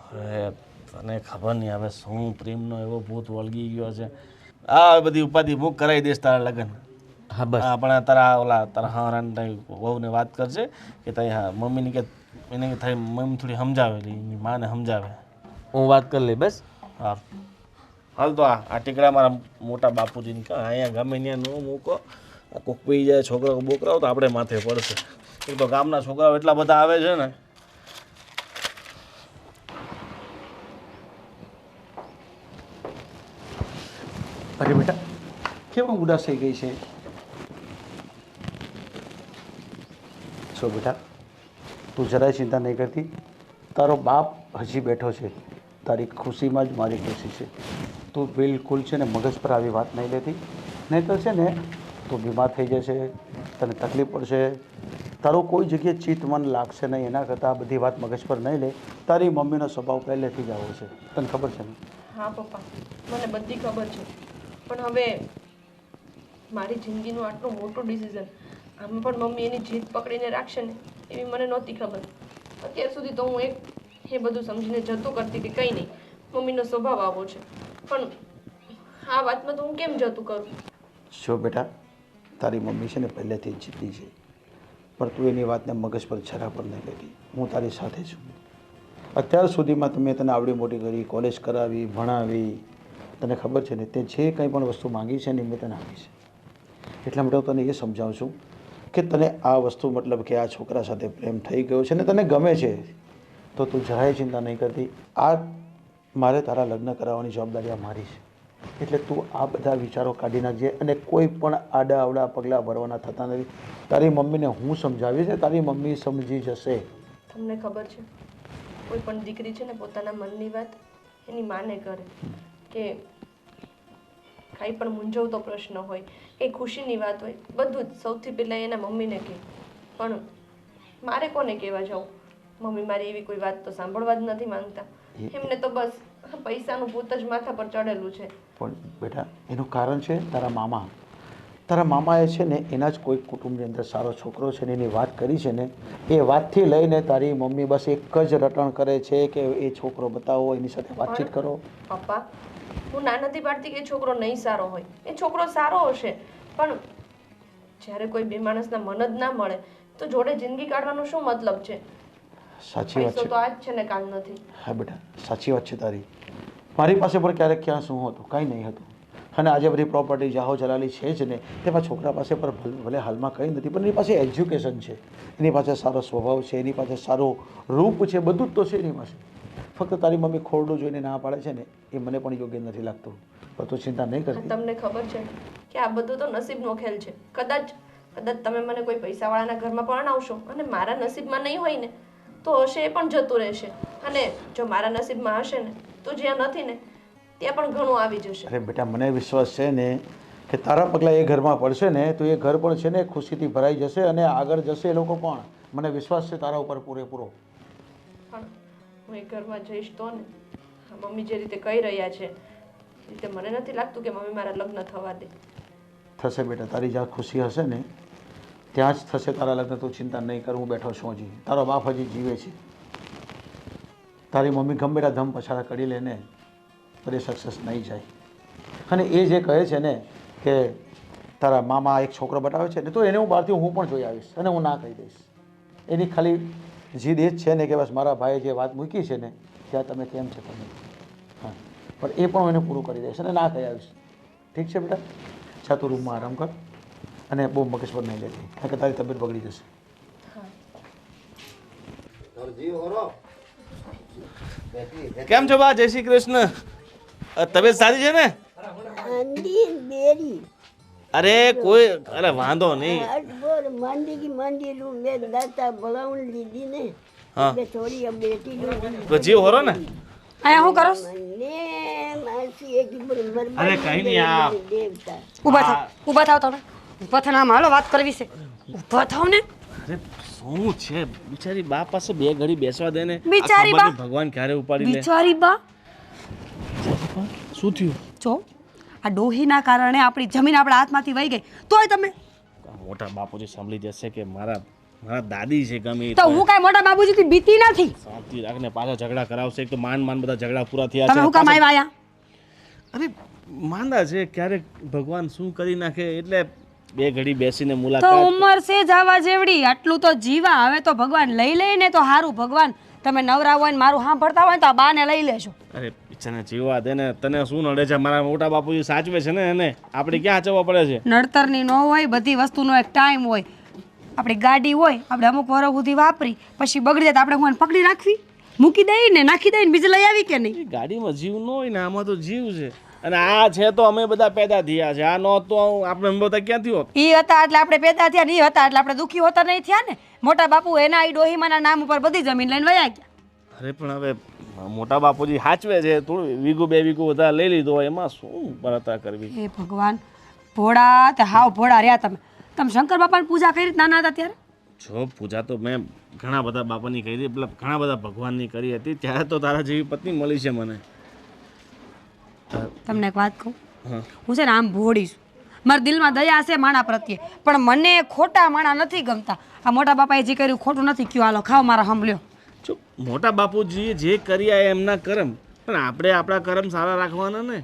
Speaker 3: હવે તને ખબર નહીં હવે શું પ્રેમનો એવો ભૂત વળગી ગયો છે. આ બધી ઉપાધિ મૂક કરાવી દઈશ તારા લગ્ન.
Speaker 5: હા બસ
Speaker 3: આપણે તારા ઓલા તારા હારાને વહુને વાત કરશે કે તારી હા મમ્મીની કે એને કે તારી મમ્મી થોડી સમજાવે, એની માને સમજાવે.
Speaker 5: હું વાત કરી લઈ બસ.
Speaker 3: હા હાલ તો આ ટીકડા મારા મોટા બાપુજીને કહે અહીંયા ગમે ત્યાં ન મૂકો, આ કોક પી જાય છોકરાઓ બોકરાઓ તો આપણે માથે પડશે. એક તો ગામના છોકરાઓ એટલા બધા આવે છે ને.
Speaker 2: અરે બેટા કેમ ઉદાસ થઈ ગઈ છે? છો બેટા, તું જરાય ચિંતા નહીં કરતી. તારો બાપ હજી બેઠો છે, તારી ખુશીમાં જ મારી ખુશી છે. તું બિલકુલ છે ને મગજ પર આવી વાત નહીં લેતી, નહીં તો છે ને તું બીમાર થઈ જશે, તને તકલીફ પડશે, તારું કોઈ જગ્યાએ ચિત્ત મન લાગશે નહીં. એના કરતાં આ બધી વાત મગજ પર નહીં લે. તારી મમ્મીનો સ્વભાવ પહેલેથી જ આવો છે, તને ખબર છે ને?
Speaker 6: હા પપ્પા, મને બધી ખબર છે, પણ હવે મારી જિંદગીનું આટલું મોટું ડિસિઝન આમાં પણ મમ્મી એની જીદ પકડીને રાખશે ને એવી મને નહોતી ખબર. અત્યાર સુધી તો હું એ બધું સમજીને જતું કરતી કે કંઈ નહીં, મમ્મીનો સ્વભાવ આવો છે, પણ આ વાતમાં તો હું કેમ જતું કરું?
Speaker 2: જો બેટા, તારી મમ્મી છે ને પહેલેથી જ જીતી છે, પણ તું એની વાતને મગજ પર જરા પર નહીં લેતી. હું તારી સાથે છું. અત્યાર સુધીમાં તમે તને આવડી મોટી કરી, કોલેજ કરાવી, ભણાવી, તને ખબર છે ને તે જે કંઈ પણ વસ્તુ માંગી છે ને મેં તને આપી છે. એટલા માટે હું તને એ સમજાવું છું કે તને આ વસ્તુ મતલબ કે આ છોકરા સાથે પ્રેમ થઈ ગયો છે ને તને ગમે છે તો તું જરાય ચિંતા નહીં કરતી. આ મારે તારા લગ્ન કરાવવાની જવાબદારી આ મારી છે, એટલે તું આ બધા વિચારો કાઢી નાખજે અને કોઈ પણ આડા અવડા પગલાં ભરવાના થતા નથી. તારી મમ્મીને હું સમજાવીશ ને તારી મમ્મી સમજી જશે.
Speaker 6: તમને ખબર છે, કોઈ પણ દીકરી છે ને પોતાના મનની વાત એની માને કરે કે કાંઈ પણ મૂંઝવતો પ્રશ્ન હોય, એ ખુશીની વાત હોય, બધું જ સૌથી પહેલાં એના મમ્મીને કહે. પણ મારે કોને કહેવા જાઉં? મમ્મી મારી એવી કોઈ વાત તો સાંભળવા જ નથી માંગતા. એમને તો બસ પૈસાનું ભૂત જ માથા પર ચડેલું છે.
Speaker 2: પણ બેટા એનું કારણ છે તારા મામા. તારા મામાએ છે ને એના જ કોઈ કુટુંબની અંદર સારો છોકરો છે ને એની વાત કરી છે ને એ વાતથી લઈને તારી મમ્મી બસ એક જ રટણ કરે છે કે એ છોકરો બતાવો, એની સાથે વાતચીત કરો.
Speaker 6: પપ્પા, હું ના નથી પાડતી કે છોકરો નહીં સારો હોય, એ છોકરો સારો હશે, પણ જ્યારે કોઈ બે માણસના મન જ ના મળે તો જોડે જિંદગી કાઢવાનો શું મતલબ છે?
Speaker 2: સાચી વાત
Speaker 6: પૈસો
Speaker 2: છે.
Speaker 6: તો આજ છે ને કાલ નથી.
Speaker 2: હા બેટા સાચી વાત છે તારી. મારી પાસે પણ ક્યારેક ક્યાં શું હતું, કાંઈ નહીં હતું, અને આજે બધી પ્રોપર્ટી જાહો જલાલી છે જ ને. તેમાં છોકરા પાસે પણ ભલે હાલમાં કંઈ નથી, પણ એની પાસે એજ્યુકેશન છે, એની પાસે સારો સ્વભાવ છે, એની પાસે સારું રૂપ છે, બધું જ તો છે એની પાસે. ફક્ત તારી મમ્મી ખોરડું જોઈને ના પાડે છે ને એ મને પણ યોગ્ય નથી લાગતું. પણ તું ચિંતા નહીં કરતી.
Speaker 6: તમને ખબર છે કે આ બધું તો નસીબનો ખેલ છે. કદાચ તમે મને કોઈ પૈસાવાળાના ઘરમાં પરણાવશો અને મારા નસીબમાં નહીં હોય ને તો હશે એ પણ જતું રહેશે, અને જો મારા નસીબમાં હશે ને તો જ્યાં નથી ને ત્યાં પણ ઘણું આવી જશે.
Speaker 2: અરે બેટા મને વિશ્વાસ છે ને કે તારા પગલાં એ ઘરમાં પડશે ને તો એ ઘર પણ છે ને ખુશીથી ભરાઈ જશે અને આગળ જશે એ લોકો પણ. મને વિશ્વાસ છે તારા ઉપર પૂરેપૂરો.
Speaker 6: પણ હું એ ઘરમાં જઈશ તો ને મમ્મી જે રીતે કહી રહ્યા છે એ રીતે મને નથી લાગતું કે મમ્મી મારા લગ્ન થવા દે.
Speaker 2: થશે બેટા, તારી જ્યાં ખુશી હશે ને ત્યાં જ થશે તારા લગ્ન. તું ચિંતા નહીં કર, હું બેઠો છું હજી. તારો બાપ હજી જીવે છે. તારી મમ્મી ગમે તેટલા ધમ પછાડા કરી લે ને પણ એ સક્સેસ નહીં જાય. અને એ જે કહે છે ને કે તારા મામા એક છોકરો બતાવે છે ને તો એને હું બહારથી હું પણ જોઈ આવીશ અને હું ના કહી દઈશ. એની ખાલી જીદ એ જ છે ને કે બસ મારા ભાઈએ જે વાત મૂકી છે ને ત્યાં તમે કેમ છે તમે. હા, પણ એ પણ હું એને પૂરું કરી દઈશ અને ના કહી આવીશ. ઠીક છે બેટા? છા તું રૂમમાં આરામ કર અને બહુ મગજ પર નહીં લેતી, કારણ કે તારી તબિયત બગડી જશે.
Speaker 3: કેમ છો બા? જય શ્રી કૃષ્ણ. તબિયત સારી છે ને? અરે કોઈ અરે વાંધો નહીં. હા તો જીવ હોરો ને?
Speaker 4: અહીંયા શું કરો?
Speaker 3: અરે કઈ નહીં આ
Speaker 4: ઊભા થાવ તમે. ઊભા થઈને આમ હાલો વાત કરવી છે. ઊભા થાવ ને.
Speaker 3: અરે શું છે બિચારી બા પાસે બે ઘડી બેસવા દે ને.
Speaker 4: બિચારી બા?
Speaker 3: ભગવાન ક્યારે ઉપાડી લે.
Speaker 4: બિચારી બા?
Speaker 3: શું થયું?
Speaker 4: જો આ ડોહીના કારણે આપણી જમીન આપણા હાથમાંથી વહી ગઈ તોય તમે
Speaker 3: મોટા બાપુજી સાંભળી જશે કે મારા મારા દાદી છે ગમે
Speaker 4: તો હું કાંઈ મોટા બાબુજીથી બીતી નથી.
Speaker 3: શાંતિ રાખને પાછા ઝઘડા કરાવશે એક તો માંડ બધા ઝઘડા પૂરા થયા
Speaker 4: તમે હું કામ
Speaker 3: પાછા-
Speaker 4: આવ્યા અહીંયા?
Speaker 3: અરે માંદા છે ક્યારેક ભગવાન શું કરી નાખે એટલે બે ઘડી બેસીને
Speaker 4: તો
Speaker 3: મુલાકાત
Speaker 4: ઉંમર છે જવા જેવડી, આટલું તો જીવા. હવે તો ભગવાન લઈ લઈને તો હારું. ભગવાન તમે નવરા હોય ને મારું સાંભળતા હોય ને તો આ બાને લઈ લેજો.
Speaker 3: અરે બિચારાને જીવા દે ને તને શું નડે છે મારા મોટા બાપુજી સાચવે છે ને એને આપણે ક્યાં ચવવા પડે છે
Speaker 4: નડતરની ન હોય, બધી વસ્તુનો એક ટાઈમ હોય. આપણી ગાડી હોય, આપણે અમુક વરસ સુધી વાપરી પછી બગડી જાય તો આપણે હું પકડી રાખવી, મૂકી દઈ ને નાખી દઈ ને બીજી લઈ આવી કે નહીં?
Speaker 3: એ ગાડીમાં જીવ ન હોય ને આમાં તો જીવ છે અને આ છે તો અમે બધા પેદા થયા છે આ નો તો આપણે અમે બધા ક્યાંથી હોત
Speaker 4: ઈ હતા એટલે આપણે પેદા થયા ને ઈ હતા એટલે આપણે દુઃખી હોતા નહીં થયા ને. મોટા બાપુ એના ઈ ડોહીમાના નામ ઉપર બધી જમીન લઈને વયા ગયા.
Speaker 3: અરે પણ હવે મોટા બાપુજી સાચવે છે થોડું વીઘું બે વીઘું વધારે લઈ લીધો હોય એમાં શું બળતરા કરવી
Speaker 4: હે ભગવાન, ભોળા તે હાવ ભોળા રહ્યા તમે. તમે શંકર બાપાની પૂજા કરી નાના હતા ત્યારે?
Speaker 3: જો પૂજા તો મેં ઘણા બધા બાપાની કરી હતી મતલબ ઘણા બધા ભગવાનની કરી હતી ત્યારે તો તારા જેવી પત્ની મળી છે મને
Speaker 4: તમને એક વાત કહું,
Speaker 3: હા
Speaker 4: હું છે ને આમ ભોળી છું. મારા દિલમાં દયા છે માણા પ્રત્યે, પણ મને ખોટા માણા નથી ગમતા. આ મોટા બાપાએ જે કર્યું ખોટું નથી કયું. હાલો ખાઓ મારા સાંભળ્યો.
Speaker 3: જો મોટા બાપુજીએ જે કર્યા એ એમના કર્મ પણ આપણે આપણા કર્મ સારા રાખવાના ને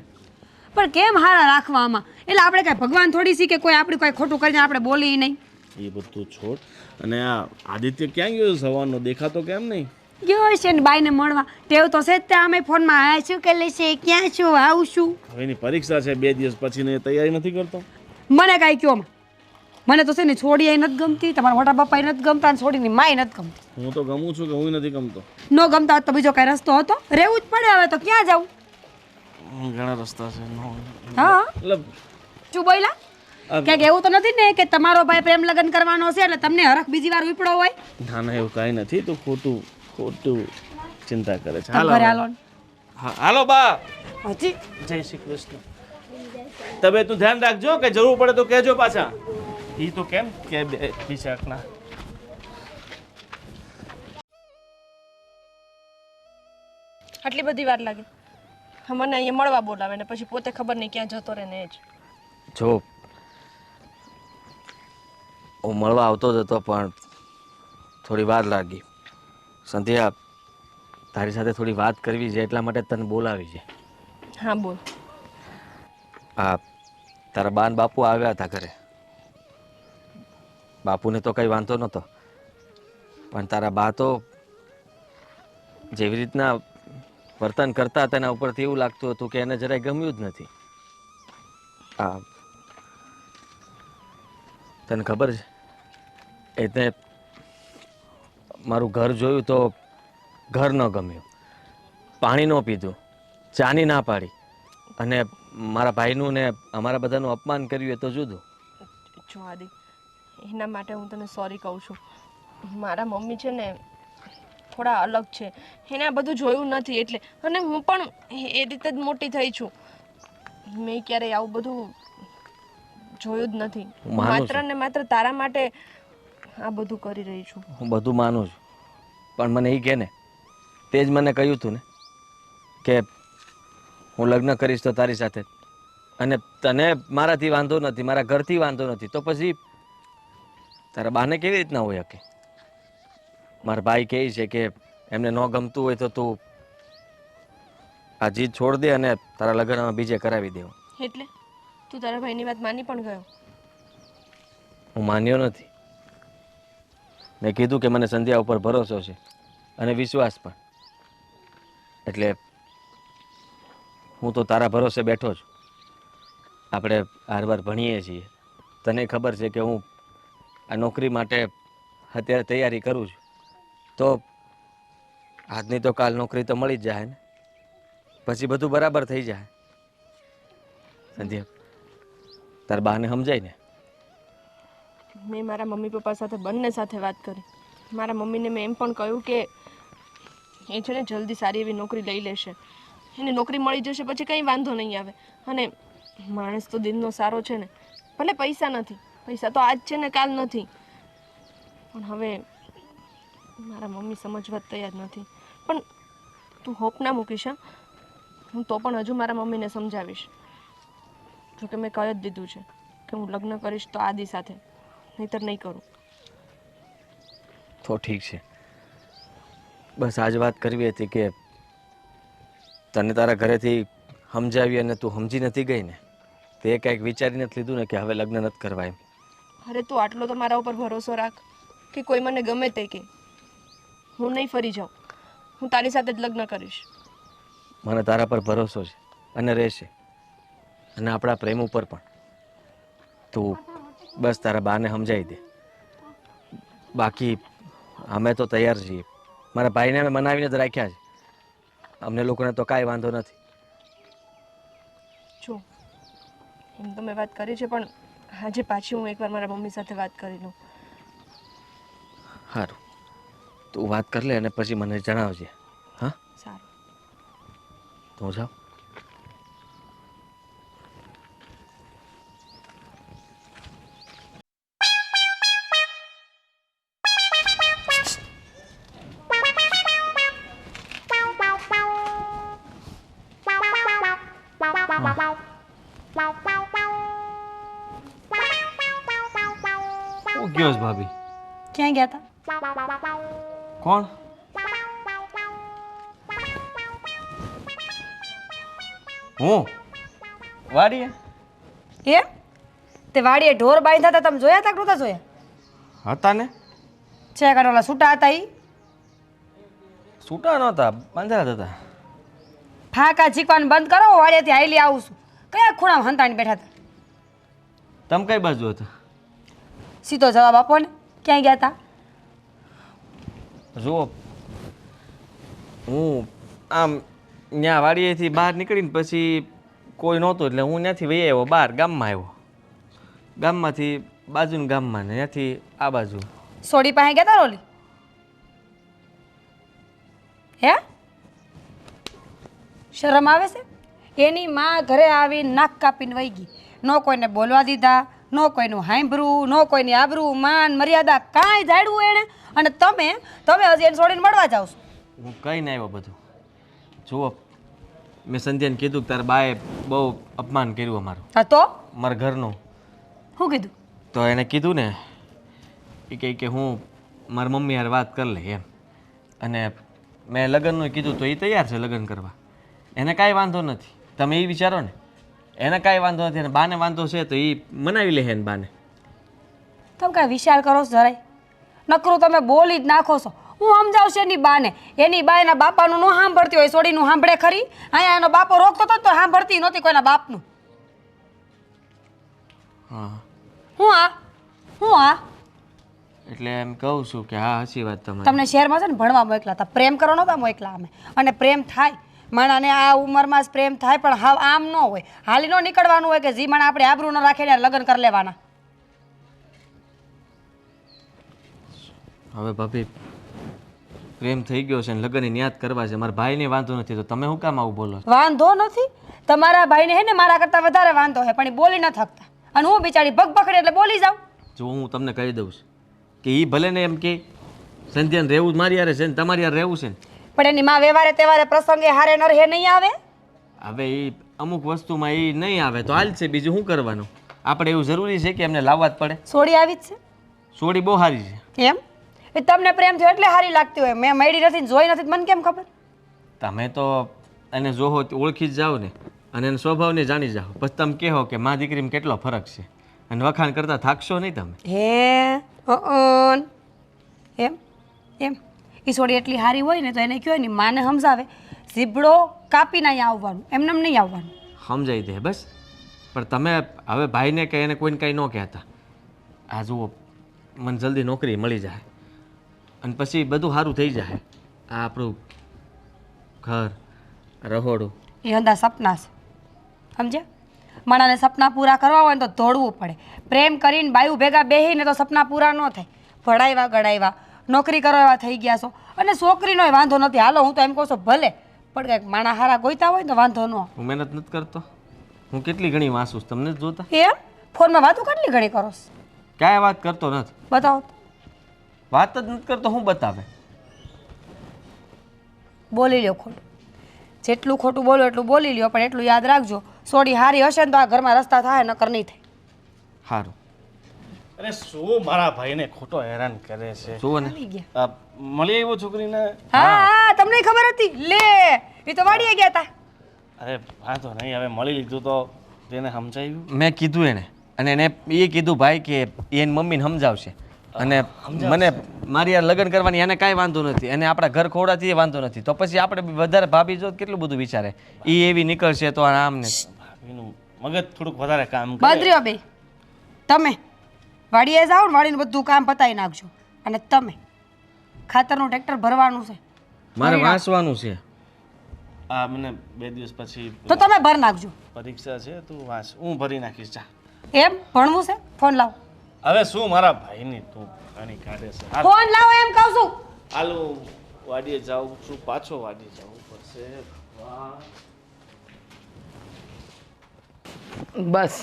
Speaker 4: પણ કેમ હારા રાખવામાં? એટલે આપણે કાંઈ ભગવાન થોડી છીએ કે કોઈ આપણી કોઈ ખોટું કરીને આપણે બોલી નહીં?
Speaker 3: એ બધું છોડ અને આ આદિત્ય ક્યાં ગયો સવારનો દેખાતો કેમ નહીં
Speaker 4: ગયો છે ને બાઈને મળવા. ટેવ તો છે જ તે. અમે ફોનમાં આ શું કરે છે, ક્યાં છું, આવું શું?
Speaker 3: હવે એની પરીક્ષા છે 2 દિવસ પછીની એ તૈયારી નથી કરતો
Speaker 4: મને કાંઈ કયો માં. મને તો છે ને છોડી નથી ગમતી, તમારા મોટા પપ્પા નથી ગમતા અને છોડીની માય નથી ગમતી.
Speaker 3: હું તો ગમું છું કે હું નથી ગમતો
Speaker 4: ન ગમતા હોત તો બીજો કાંઈ રસ્તો હતો? રહેવું જ પડે. હવે તો ક્યાં જવું?
Speaker 3: ઘણા રસ્તા છે
Speaker 4: હા
Speaker 3: મતલબ
Speaker 4: શું બોલ્યા? ક્યાંક એવું તો નથી ને કે તમારો ભાઈ પ્રેમ લગ્ન કરવાનો છે એટલે તમને હરખ બીજી વાર ઉપડો હોય?
Speaker 3: ના ના એવું કાંઈ નથી તું ખોટું ખોટું ચિંતા કરે છે
Speaker 4: તમે ઘરે હાલો ને.
Speaker 3: હા હાલો બા
Speaker 4: હજી
Speaker 3: જય શ્રી કૃષ્ણ તબિયતનું ધ્યાન રાખજો કે જરૂર પડે તો કહેજો પાછા એ તો કેમ કે બિચારના
Speaker 6: આટલી બધી વાર લાગે મને અહીંયા મળવા બોલાવે ને પછી પોતે ખબર નહીં ક્યાં જતો રહે ને એ જ.
Speaker 5: જો હું મળવા આવતો જ હતો પણ થોડી વાર લાગી. સંધ્યા તારી સાથે થોડી વાત કરવી છે એટલા માટે તને બોલાવી છે.
Speaker 6: હા બોલ.
Speaker 5: હા તારા બાન બાપુ આવ્યા હતા ઘરે. બાપુને તો કંઈ વાંધો નહોતો પણ તારા બા તો જેવી રીતના વર્તન કરતા તેના ઉપરથી એવું લાગતું હતું કે એને જરાય ગમ્યું જ નથી. આ તને ખબર છે એટલે મારું ઘર જોયું તો ઘર ન ગમ્યું, પાણી ન પીધું, ચાની ના પાડી અને મારા ભાઈનું ને અમારા બધાનું અપમાન કર્યું એ તો જુદું.
Speaker 6: જો આદિ એના માટે હું તને સોરી કહું છું. મારા મમ્મી છે ને થોડા અલગ છે, એને આ બધું જોયું નથી એટલે. અને હું પણ એ રીતે જ મોટી થઈ છું. મેં ક્યારેય આવું બધું જોયું જ નથી.
Speaker 5: હું માનું
Speaker 6: માત્ર ને માત્ર તારા માટે આ બધું કરી રહી છું.
Speaker 5: હું બધું માનું છું પણ મને એ કહે ને, તે જ મને કહ્યું હતું ને કે હું લગ્ન કરીશ તો તારી સાથે જ. અને તને મારાથી વાંધો નથી, મારા ઘરથી વાંધો નથી, તો પછી તારા બાને કેવી રીતના હોય શકે? મારા ભાઈ કહે છે કે એમને ન ગમતું હોય તો તું આ જીદ છોડ દે અને તારા લગ્નમાં બીજે કરાવી દેવું.
Speaker 6: એટલે તું તારા ભાઈની વાત માની પણ ગયો?
Speaker 5: હું માન્યો નથી. મેં કીધું કે મને સંધ્યા ઉપર ભરોસો છે અને વિશ્વાસ પણ. એટલે હું તો તારા ભરોસે બેઠો છું. આપણે હારવાર ભણીએ છીએ, તને ખબર છે કે હું આ નોકરી માટે અત્યારે તૈયારી કરું છું. તો આજની તો કાલ નોકરી તો મળી જ જાય ને, પછી બધું બરાબર થઈ જાય. સંધ્યા તારા બાને સમજાય ને?
Speaker 6: મેં મારા મમ્મી પપ્પા સાથે બંને સાથે વાત કરી. મારા મમ્મીને મેં એમ પણ કહ્યું કે એ છે ને જલ્દી સારી એવી નોકરી લઈ લેશે. એને નોકરી મળી જશે પછી કંઈ વાંધો નહીં આવે. અને માણસ તો દિલનો સારો છે ને. ભલે પૈસા નથી, પૈસા તો આજ છે ને કાલ નથી, પણ હવે મારા મમ્મી સમજવા જ તૈયાર નથી. પણ તું હોપ ના મૂકીશ હા. હું તો પણ હજુ મારા મમ્મીને સમજાવીશ. જોકે મેં કહી જ દીધું છે કે હું લગ્ન કરીશ તો આદિ સાથે, નહીંતર નહીં કરું.
Speaker 5: તો ઠીક છે. બસ આ જ વાત કરવી હતી કે તને તારા ઘરેથી સમજાવી અને તું સમજી નથી ગઈ ને, તે કંઈક વિચારી નથી લીધું ને કે હવે લગ્ન નથી કરવા એમ.
Speaker 6: અરે તું આટલો તો મારા ઉપર ભરોસો રાખ કે કોઈ મને ગમે તે કે હું નહીં ફરી જાઉં, હું તારી સાથે જ લગ્ન કરીશ.
Speaker 5: મને તારા પર ભરોસો છે અને રહેશે, અને આપણા પ્રેમ ઉપર પણ. તું બસ તારા બાને સમજાવી દે. બાકી અમે તો તૈયાર છીએ. મારા ભાઈને અમે મનાવીને જ રાખ્યા છે. અમને લોકોને તો કાંઈ વાંધો નથી.
Speaker 6: જો એમ તો મેં વાત કરી છે, પણ આજે પાછી હું એકવાર મારા મમ્મી સાથે વાત કરી લઉં.
Speaker 5: સારું, તું વાત કરી લે અને પછી મને જણાવજે. હા,
Speaker 6: સારું.
Speaker 5: તો જાઓ. હું ગયો છે ભાભી?
Speaker 4: ક્યાં ગયા હતા?
Speaker 5: કોણ? હું વાડીએ.
Speaker 4: એમ? તે વાડીએ ઢોર બાંધ્યા હતા, તમે જોયા હતા કે નહોતા જોયા?
Speaker 5: હતા ને?
Speaker 4: છે કાં ઓલા છૂટા હતા ઈ?
Speaker 5: છૂટા નહોતા, બાંધેલા હતા.
Speaker 4: ફાંકા ચીકવાનું બંધ કરો, વાડીએથી હાલી આવું છું. કયા ખૂણામાં હંતાણી બેઠા હતા?
Speaker 5: તમે કઈ બાજુ હતા?
Speaker 4: સીધો જવાબ આપો ને, ક્યાં ગયા હતા?
Speaker 5: જુઓ, હું આમ ત્યાં વાડીએથી બહાર નીકળીને પછી કોઈ નહોતું એટલે હું ત્યાંથી વહી આવ્યો બહાર, ગામમાં આવ્યો. ગામમાંથી બાજુના ગામમાં ને ત્યાંથી આ બાજુ.
Speaker 4: સોડી પાસે ગયા હતા રોલી? હે? શરમ આવે છે? એની માં ઘરે આવી નાક કાપીને વહી ગઈ. ન કોઈને બોલવા દીધા, ન કોઈનું હાંભળવું, ન કોઈની આબરૂ માન મર્યાદા કાંઈ જાડવું એણે. અને તમે હજી એને છોડીને મળવા જાઓ છો.
Speaker 5: હું કહીને આવ્યો બધું. જુઓ, મેં સંધ્યાને કીધું કે તારા બાએ બહુ અપમાન કર્યું અમારું,
Speaker 4: હા તો
Speaker 5: મારા ઘરનું.
Speaker 4: શું કીધું?
Speaker 5: તો એને કીધું ને, એ કહે કે હું મારી મમ્મી યાર વાત કરી લે એમ. અને મેં લગ્નનું કીધું તો એ તૈયાર છે લગ્ન કરવા. એને કાંઈ વાંધો નથી. તમે એ વિચારો ને, એને કાંઈ વાંધો નથી. અને બાને વાંધો છે તો એ મનાવી લે એને બાને.
Speaker 4: તમે કાંઈ વિચાર કરો છો જરાય? નકરું તમે બોલી જ નાખો છો. હું સમજાવશે એની બાને. એની બા એના બાપાનું ન સાંભળતી હોય, સોડીનું સાંભળે ખરી? અહીંયા એનો બાપો રોકતો હતો તો સાંભળતી નહોતી કોઈના બાપનું.
Speaker 5: હા,
Speaker 4: હું આ
Speaker 5: એટલે એમ કહું છું કે હા, સાચી વાત તમારી.
Speaker 4: તમને શહેરમાં છે ને ભણવા મોકલા હતા, પ્રેમ કરો નહોતા મોકલા અમે. અને પ્રેમ થાય માણાને આ ઉંમરમાં જ પ્રેમ થાય, પણ હાવ આમ ન હોય. હાલી ન નીકળવાનું હોય કે જી માણા આપણે આબરૂ ન રાખે ને લગ્ન કરી લેવાના.
Speaker 5: હવે ભાભી પ્રેમ થઈ ગયો છે ને લગ્ન યાદ કરવા છે. મારા ભાઈને વાંધો નથી તો તમે શું કામ આવું બોલો?
Speaker 4: વાંધો નથી. તમારા ભાઈને હે ને મારા કરતાં વધારે વાંધો છે, પણ એ બોલી ન થકતા. અને હું બિચારી ભગ પકડે એટલે બોલી જાઉં.
Speaker 5: જો હું તમને કહી દઉં છું કે એ ભલે ને એમ કે સંધ્યાને રહેવું મારી યારે છે ને તમારી યારે રહેવું છે ને,
Speaker 4: પણ એની માં વ્યવહારે તહેવારે પ્રસંગે હારે નર હે નહીં આવે.
Speaker 5: હવે એ અમુક વસ્તુમાં એ નહીં આવે તો હાલ છે, બીજું શું કરવાનું? આપણે એવું જરૂરી છે કે એમને લાવવા જ પડે?
Speaker 4: સોડી આવી જ છે
Speaker 5: સોડી બહુ સારી છે.
Speaker 4: એમ? એ તમને પ્રેમ થયો એટલે હારી લાગતી હોય. મેં મળી નથી ને જોઈ નથી, મને કેમ ખબર?
Speaker 5: તમે તો એને જોહો ઓળખી જ જાઓ ને, અને એનો સ્વભાવને જાણી જાઓ. પછી તમે કહો કે મા દીકરીમાં કેટલો ફરક છે, અને વખાણ કરતા થાકશો નહીં તમે.
Speaker 4: હે એમ એમ એ સોડી એટલી હારી હોય ને તો એને કહો ને માને સમજાવે, ઝીબડો કાપીને અહીંયા આવવાનું, એમને નહીં આવવાનું.
Speaker 5: સમજાઈ દે બસ. પણ તમે હવે ભાઈને કે એને કોઈને કંઈ ન કહેતા. આ જુઓ, મને જલ્દી નોકરી મળી જાય અને પછી બધું સારું થઈ જાય. આ આપણું ઘર, રહોડું
Speaker 4: એ અંદા સપના છે, સમજ્યા? માણાને સપના પૂરા કરવા હોય ને તો દોડવું પડે. પ્રેમ કરીને બાયું ભેગા બેહીને તો સપના પૂરા ન થાય. ભણાવ્યા ગણાવ્યા, નોકરી કરવા એવા થઈ ગયા છો, અને છોકરીનો વાંધો નથી. હાલો, હું તો એમ કહું છું ભલે, પણ કંઈક માણા હારા ગોઈતા હોય ને તો વાંધો ન.
Speaker 5: હું મહેનત નથી કરતો? હું કેટલી ઘણી વાંચું છું, તમને જ જોતા?
Speaker 4: એમ? ફોનમાં વાતો કેટલી ઘણી કરો છો?
Speaker 5: કાંઈ વાત કરતો નથી.
Speaker 4: બતાવો તો.
Speaker 5: વાત જ નથી કરતો, હું બતાવે?
Speaker 4: બોલી લ્યો ખોટું. જેટલું ખોટું બોલો એટલું બોલી લ્યો, પણ એટલું યાદ રાખજો, સોડી હારી હશે ને તો આ ઘરમાં રસ્તા થાય, નકર નહીં થાય.
Speaker 5: સારું.
Speaker 3: અરે શું મારા ભાઈને ખોટો હેરાન કરે છે
Speaker 5: જુઓ ને
Speaker 4: આવી ગયા.
Speaker 3: મળી આવ્યો છોકરીને
Speaker 4: હા હા તમને ખબર હતી લે એ તો વાડીએ ગયા હતા.
Speaker 3: અરે વાંધો નહીં હવે મળી લીધું તો તેને સમજાવ્યું
Speaker 5: મેં કીધું એને અને એને એ કીધું ભાઈ કે એની મમ્મીને સમજાવશે અને મને મારી યાર લગ્ન કરવાની એને કાંઈ વાંધો નથી અને આપણા ઘર ખોડાથી એ વાંધો નથી તો પછી આપણે બી વધારે ભાભી જો કેટલું બધું વિચારે એ એવી નીકળશે તો આમ ને
Speaker 3: ભાભીનું મગજ થોડુંક વધારે કામ કરે
Speaker 4: બદર્યો બે તમે વાડીએ જાઓ ને વાડીનું બધું કામ પતાવી નાખજો અને તમે ખાતરનું ટ્રેક્ટર ભરવાનું છે
Speaker 5: મારે વાંચવાનું છે
Speaker 3: આ મને 2 દિવસ પછી
Speaker 4: તો તમે ભર નાખજો.
Speaker 3: પરીક્ષા છે તું વાંચ હું ભરી નાખીશ જા
Speaker 4: એમ ભણવું છે ફોન લાવો
Speaker 3: હવે શું મારા ભાઈની તું ઘણી કાઢે છે હાલ
Speaker 4: ફોન લાવો એમ કહું છું.
Speaker 3: હાલો વાડીએ જાઉં છું પાછો વાડીએ જવું પડશે વાહ.
Speaker 1: બસ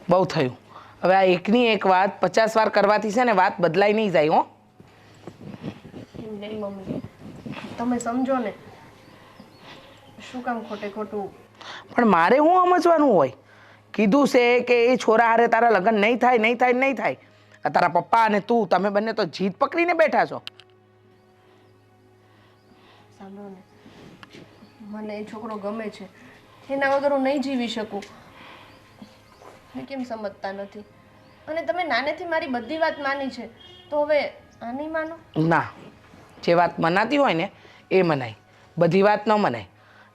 Speaker 1: બહુ થયું. હવે આ એકની એક વાત 50 વાર કરવાથી છે ને વાત બદલાઈ નહીં જાય હો.
Speaker 6: એમ નહીં મમ્મી, તમે સમજો ને, શું કામ ખોટે ખોટું.
Speaker 1: પણ મારે શું સમજવાનું હોય? કીધું છે કે એ છોરા હારે તારા લગ્ન નહીં થાય નહીં થાય નહીં થાય. આ તારા પપ્પા અને તું તમે બંને તો જીદ પકડીને બેઠા છો.
Speaker 6: સાંભળો ને, મને એ છોકરો ગમે છે, એના વગર હું નહીં જીવી શકું. એ કેમ સમજતા નથી? અને તમે નાનેથી મારી બધી વાત માની છે, તો હવે આ નહીં માનો?
Speaker 1: ના, જે વાત મનાતી હોય ને એ મનાય, બધી વાત ન મનાય.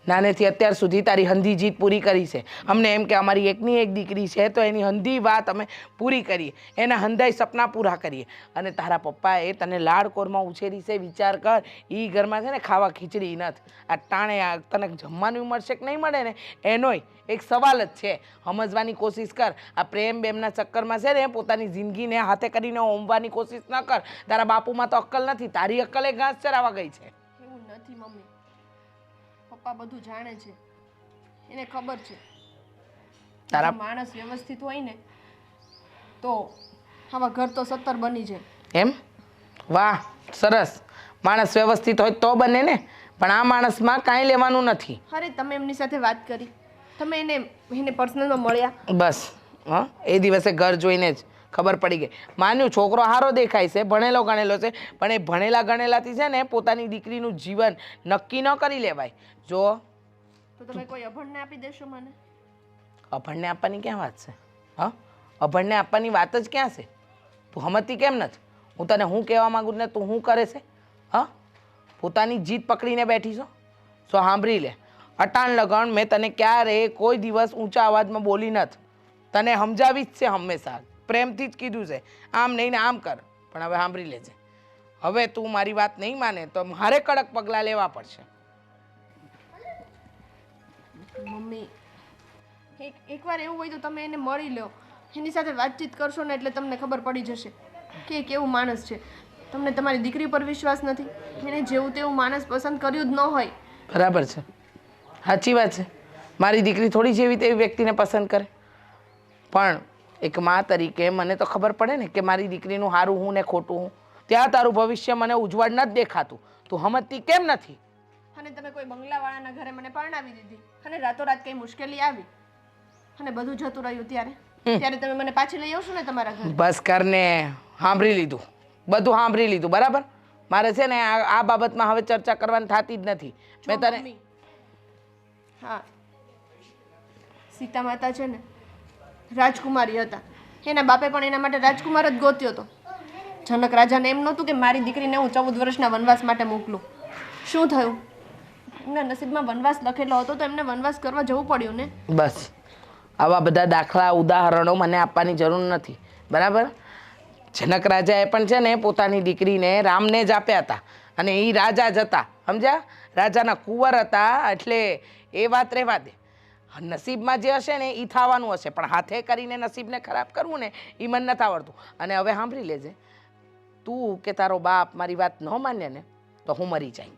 Speaker 1: નાનેથી અત્યાર સુધી તારી હંધી જીત પૂરી કરી છે. અમને એમ કે અમારી એકની એક દીકરી છે તો એની હંધી વાત અમે પૂરી કરીએ, એના હંધાઈ સપના પૂરા કરીએ. અને તારા પપ્પાએ તને લાડકોરમાં ઉછેરી છે, વિચાર કર. એ ઘરમાં છે ને ખાવા ખીચડી નથી, આ ટાણે આ તને જમવાનું મળશે કે નહીં મળે ને એનોય એક સવાલ જ છે. સમજવાની કોશિશ કર. આ પ્રેમ બેમના ચક્કરમાં છે ને પોતાની જિંદગીને હાથે કરીને હોમવાની કોશિશ ન કર. તારા બાપુમાં તો અક્કલ નથી, તારી અક્કલ એ ઘાસ ચરાવવા ગઈ છે.
Speaker 6: એવું નથી મમ્મી, પપ્પા બધું જાણે છે, એને ખબર છે.
Speaker 1: તારા
Speaker 6: જો માણસ વ્યવસ્થિત હોય ને તો આવા ઘર તો 70 બની જાય.
Speaker 1: એમ? વાહ, સરસ. માણસ વ્યવસ્થિત હોય તો બને ને, પણ આ માણસમાં કાંઈ લેવાનું નથી.
Speaker 6: અરે તમે એમની સાથે વાત કરી, તમે એને પર્સનલમાં મળ્યા?
Speaker 1: બસ હા, એ દિવસે ઘર જોઈને જ ખબર પડી ગઈ. માન્યું છોકરો સારો દેખાય છે, ભણેલો ગણેલો છે, પણ એ ભણેલા ગણેલાથી છે ને પોતાની દીકરીનું જીવન નક્કી ન કરી લેવાય. જો
Speaker 6: તો તમે કોઈ અભણને આપી દેશો મને?
Speaker 1: અભણને આપવાની ક્યાં વાત છે? હા, અભણને આપવાની વાત જ ક્યાં છે? તું સમજતી કેમ નથી? હું તને હું કહેવા માંગુ ને તું શું કરે છે? હા, પોતાની જીત પકડીને બેઠી છો. સો સાંભળી લે, અટાણ લગણ મેં તને ક્યારે કોઈ દિવસ ઊંચા અવાજમાં બોલી નથી. તને સમજાવી જ છે હંમેશા, પ્રેમથી જ કીધું છે, આમ નહીં ને આમ કર. પણ હવે સાંભળી લેજે, હવે તું મારી વાત નહીં માને તો મારે કડક પગલાં લેવા પડશે.
Speaker 6: મમ્મી, એકવાર એવું હોય તો તમે એને મળી લો, એની સાથે વાતચીત કરશો ને એટલે તમને ખબર પડી જશે કે એ કેવું માણસ છે. તમને તમારી દીકરી પર વિશ્વાસ નથી, એને જેવું તેવું માણસ પસંદ કર્યું જ ન હોય.
Speaker 1: બરાબર છે, સાચી વાત છે. મારી દીકરી થોડી જેવી તેવી વ્યક્તિને પસંદ કરે, પણ એક મા તરીકે મને તો ખબર પડે ને કે મારી દીકરીનું સારું હું ને ખોટું હું. ત્યાં તારું ભવિષ્ય મને ઉજ્જવળ નથી દેખાતું. તું સમજતી કેમ નથી?
Speaker 6: અને તમે કોઈ બંગલાવાળાના ઘરે મને પરણાવી દીધી અને રાતોરાત કઈ મુશ્કેલી આવી અને બધું જતું રહ્યું ત્યારે તમે મને પાછી લઈ આવશો ને તમારા ઘરે?
Speaker 1: બસ કરને, સાંભળી લીધું, બધું સાંભળી લીધું. બરાબર, મારે છે ને આ બાબતમાં હવે ચર્ચા કરવાની થતી જ નથી. મેં તને
Speaker 6: મમ્મી, હા, સીતા માતા છે ને રાજકુમારી હતા, એના બાપે પણ એના માટે રાજકુમાર જ ગોત્યો હતો. જનક રાજાને એમ નહોતું કે મારી દીકરીને હું 14 વર્ષના વનવાસ માટે મોકલું. શું થયું? એમના નસીબમાં વનવાસ લખેલો હતો તો એમને વનવાસ કરવા જવું પડ્યું ને.
Speaker 1: બસ આવા બધા દાખલા ઉદાહરણો મને આપવાની જરૂર નથી. બરાબર, જનક રાજાએ પણ છે ને પોતાની દીકરીને રામને જ આપ્યા હતા અને એ રાજા જ હતા, સમજ્યા? રાજાના કુંવર હતા, એટલે એ વાત રહેવા દે. નસીબમાં જે હશે ને એ થવાનું હશે, પણ હાથે કરીને નસીબને ખરાબ કરવું ને એ મને નથી આવડતું. અને હવે સાંભળી લેજે, તું કે તારો બાપ મારી વાત ન માન્ય ને તો હું મરી જાય.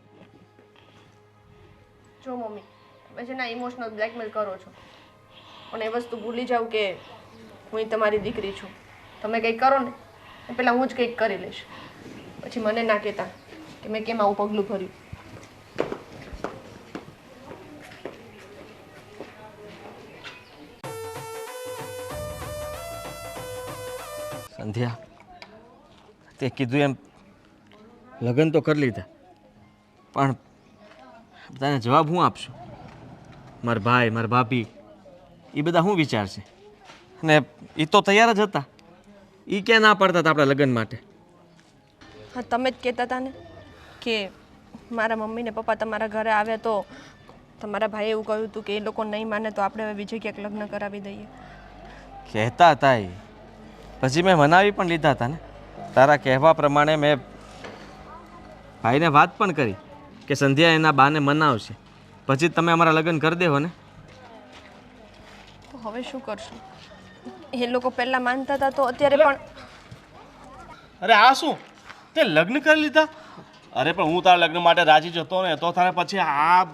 Speaker 6: જો મમ્મી, તમે છે ને ઇમોશનલ બ્લેકમેલ કરો છો, પણ એ વસ્તુ ભૂલી જાવ કે હું તમારી દીકરી છું. તમે કંઈક કરો ને પહેલાં હું જ કંઈક કરી લઈશ, પછી મને ના કહેતા કે મેં કેમ આવું પગલું ભર્યું.
Speaker 5: સંધ્યા, તે કીધું એમ લગ્ન તો કરી લીધા, પણ તને જવાબ હું આપશું? મારા ભાઈ, મારા ભાભી, એ બધા શું વિચારશે? અને એ તો તૈયાર જ હતા. એ ક્યાં ના પાડતા હતા આપણા લગ્ન માટે?
Speaker 6: હા, તમે જ કહેતા હતા ને કે મારા મમ્મી ને પપ્પા તમારા ઘરે આવ્યા તો તમારા ભાઈએ એવું કહ્યું હતું કે એ લોકો નહીં માને તો આપણે હવે બીજે ક્યાંક લગ્ન કરાવી દઈએ.
Speaker 5: કહેતા હતા એ, પછી મેં મનાવી પણ લીધા હતા ને. તારા કહેવા પ્રમાણે મેં ભાઈને વાત પણ કરી કે સંધ્યા એના બાને મનાવશે, પછી તમે અમારા લગ્ન કરી દેવો ને.
Speaker 6: તો હવે શું કરશું? એ લોકો પહેલાં માનતા હતા તો અત્યારે પણ
Speaker 3: અરે આ શું, તે લગ્ન કરી લીધા? અરે પણ હું તારા લગ્ન માટે રાજી જ હતો ને, તો તારે પછી આ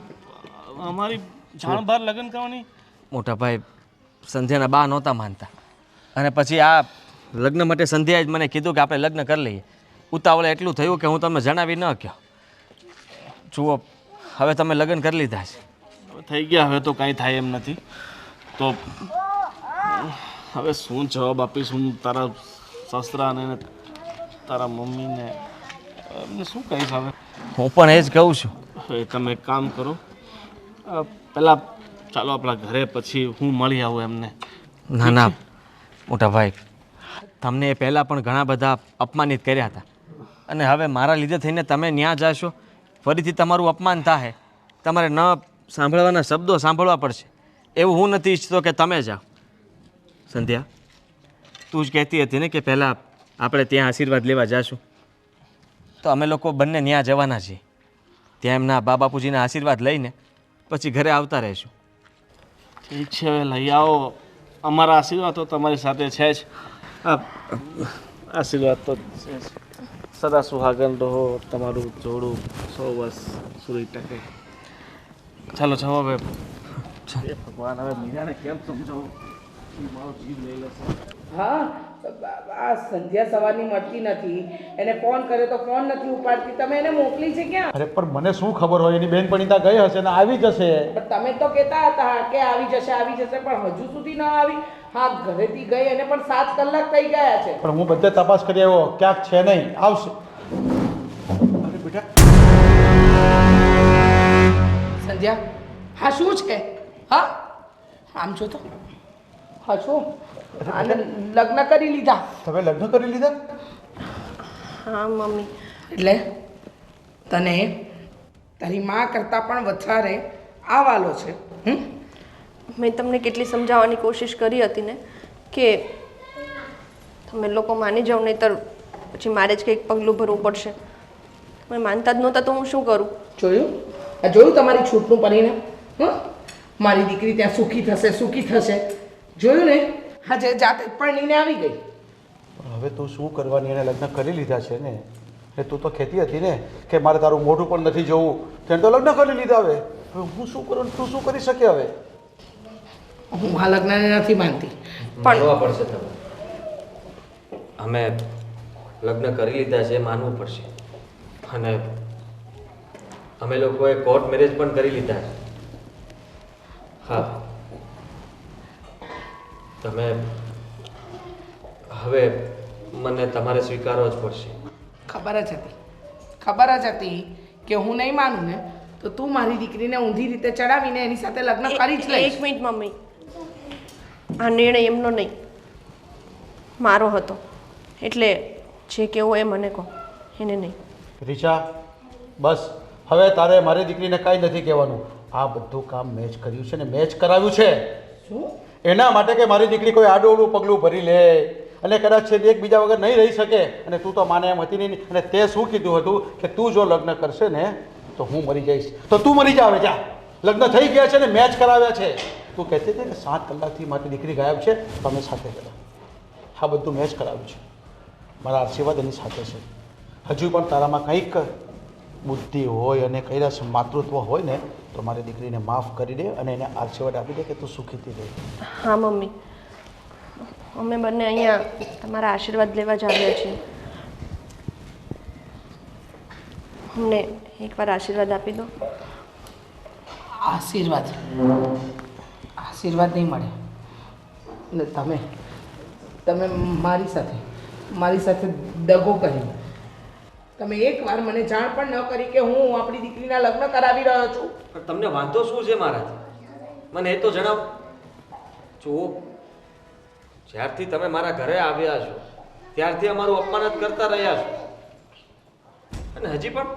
Speaker 3: અમારી જાણ બહાર લગ્ન કરવાની?
Speaker 5: મોટા ભાઈ, સંધ્યાના બા નહોતા માનતા, અને પછી આ લગ્ન માટે સંધ્યાએ જ મને કીધું કે આપણે લગ્ન કરી લઈએ. ઉતાવળે એટલું થયું કે હું તમને જણાવી ન કહ્યો. જુઓ, હવે તમે લગ્ન કરી લીધા છે.
Speaker 3: હવે થઈ ગયા, હવે તો કાંઈ થાય એમ નથી. તો હવે શું જવાબ આપીશ હું તારા સસરાને, તારા મમ્મીને? એમને શું કહીશ હવે?
Speaker 5: હું પણ એ જ કહું છું.
Speaker 3: હવે તમે એક કામ કરો, પહેલાં ચાલો આપણા ઘરે, પછી હું મળી આવું એમને.
Speaker 5: ના ના મોટા ભાઈ, તમને એ પહેલાં પણ ઘણા બધા અપમાનિત કર્યા હતા, અને હવે મારા લીધે થઈને તમે ન્યા જાશો, ફરીથી તમારું અપમાન થાય, તમારે ન સાંભળવાના શબ્દો સાંભળવા પડશે. એવું હું નથી ઈચ્છતો કે તમે જાઓ. સંધ્યા, તું જ કહેતી હતી ને કે પહેલાં આપણે ત્યાં આશીર્વાદ લેવા જાશું, તો અમે લોકો બંને ન્યા જવાના છીએ. ત્યાં એમના બા બાપુજીના આશીર્વાદ લઈને પછી ઘરે આવતા રહીશું.
Speaker 3: ઠીક છે, હવે લઈ આવો. અમારા આશીર્વાદ તો તમારી સાથે છે જ. આશીર્વાદ તો છે જ. સદા સુહાગન રહો, તમારું જોડું 100 વર્ષ સુધી ટકે. ચાલો જાઓ હવે. હે ભગવાન, હવે મીરાને કેમ સમજાવું? મારો જીવ લઈ લેશે.
Speaker 1: હા, આ સંધ્યા સવારની મળતી નથી, એને ફોન કર્યો તો ફોન નથી ઉપાડતી. તમે એને મોકલી છે ક્યાં?
Speaker 2: અરે પણ મને શું ખબર હોય, એની બેનપણી ત્યાં ગઈ હશે ને આવી જશે.
Speaker 1: પણ તમે તો કહેતા હતા કે આવી જશે, પણ હજુ સુધી ન આવી. હા, ઘરેથી ગઈ એને પણ 7 કલાક થઈ ગયા છે.
Speaker 2: પણ હું બધે તપાસ કરી આવ્યો, ક્યાંક છે નહીં, આવશે. અરે બેટા,
Speaker 1: સંધ્યા, હા શું છે? હા, આમ જો તો. હા શું? આને લગ્ન કરી લીધા?
Speaker 2: તમે લગ્ન કરી લીધા?
Speaker 6: હા મમ્મી,
Speaker 1: એટલે તને તારી માં કરતાં પણ વધારે આ વાલો છે.
Speaker 6: મેં તમને કેટલી સમજાવવાની કોશિશ કરી હતી ને કે તમે લોકો માની જાઓ, નહીંતર પછી મારે જ કંઈક પગલું ભરવું પડશે. તમે માનતા જ નહોતા તો હું શું કરું?
Speaker 1: જોયું? આ જોયું તમારી છૂટનું પરિણામ? મારી દીકરી ત્યાં સુખી થશે. જોયું ને? આજે જાતે જ પરણીને આવી ગઈ.
Speaker 2: હવે તું શું કરવાની, એને લગ્ન કરી લીધા છે ને. એ તું તો કહેતી હતી ને કે મારે તારું મોઢું પણ નથી જોવું, તેને તો લગ્ન કરી લીધા. હવે હું શું કરું, તું શું કરી શકે? હવે
Speaker 1: હું આ લગ્નને નથી માનતી.
Speaker 5: માનવા પડશે તમે. અમે લગ્ન કરી લીધા છે, માનવું પડશે. અને અમે લોકોએ કોર્ટ મેરેજ પણ કરી લીધા છે. હા, તમે હવે મને તમારે સ્વીકારવો જ પડશે.
Speaker 1: ખબર જ હતી કે હું નહીં માનું ને તો તું મારી દીકરીને ઊંધી રીતે ચડાવીને એની સાથે લગ્ન કરી જ લઈશ.
Speaker 6: એક મિનિટ મમ્મી, આ નિર્ણય એમનો નહીં, મારો હતો. એટલે જે કહેવું એ મને કહો, એને નહીં.
Speaker 2: રીચા, બસ હવે તારે મારી દીકરીને કાંઈ નથી કહેવાનું. આ બધું કામ મેં જ કર્યું છે ને મેં જ કરાવ્યું છે.
Speaker 1: શું?
Speaker 2: એના માટે કે મારી દીકરી કોઈ આડોઅવળું પગલું ભરી લે અને કદાચ છે એકબીજા વગર નહીં રહી શકે. અને તું તો માને એમ હતી નહીં. અને તે શું કીધું હતું કે તું જો લગ્ન કરશે ને તો હું મરી જઈશ. તો તું મરી જા. હવે જા, લગ્ન થઈ ગયા છે ને મેં જ કરાવ્યા છે. તું કહેતી હતી કે 7 કલાકથી મારી દીકરી ગાયબ છે, તો અમે સાથે ગયા. આ બધું મેં જ કરાવ્યું છે. મારા આશીર્વાદ એની સાથે છે. હજુ પણ તારામાં કંઈક બુદ્ધિ હોય અને કૈલાસ માતૃત્વ હોય ને તો મારી દીકરીને માફ કરી દે અને એને આશીર્વાદ આપી દે કે તું સુખીથી રહે.
Speaker 6: હા મમ્મી, અમે બંને અહીંયા તમારા આશીર્વાદ લેવા જ આવ્યા છીએ. અમને એકવાર આશીર્વાદ આપી દો.
Speaker 1: આશીર્વાદ નહીં મળે. એટલે તમે મારી સાથે મારી સાથે દગો કર્યો. તમે એકવાર મને જાણ પણ ન કરી કે હું આપણી દીકરીના લગ્ન કરાવી રહ્યો છું.
Speaker 5: પણ તમને વાંધો શું છે મારાથી મને એ તો જણાવો. જુઓ, જ્યારથી તમે મારા ઘરે આવ્યા છો ત્યારથી અમારું અપમાન જ કરતા રહ્યા છો, અને હજી પણ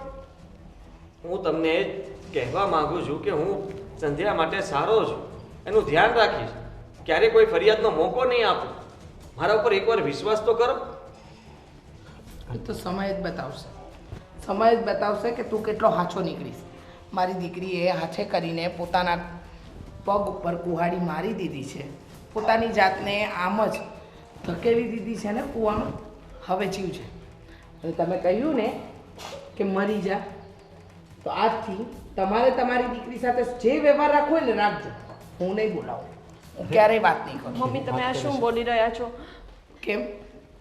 Speaker 5: હું તમને એ જ કહેવા માંગુ છું કે હું સંધ્યા માટે સારો છું, એનું ધ્યાન રાખીશ, ક્યારેય કોઈ ફરિયાદનો મોકો નહીં આપું. મારા ઉપર એકવાર વિશ્વાસ તો કરો.
Speaker 1: એ તો સમય જ બતાવશે. સમય જ બતાવશે કે તું કેટલો હાચો નીકળીશ. મારી દીકરીએ હાથે કરીને પોતાના પગ ઉપર કુહાડી મારી દીધી છે. પોતાની જાતને આમ જ ધકેલી દીધી છે ને કૂવામાં. હવે જીવ છે. અને તમે કહ્યું ને કે મરી જા, તો આજથી તમારે તમારી દીકરી સાથે જે વ્યવહાર રાખવો હોય ને રાખજો. હું નહીં બોલાવું, હું ક્યારેય વાત નહીં કરું.
Speaker 6: મમ્મી તમે આ શું બોલી રહ્યા છો?
Speaker 1: કેમ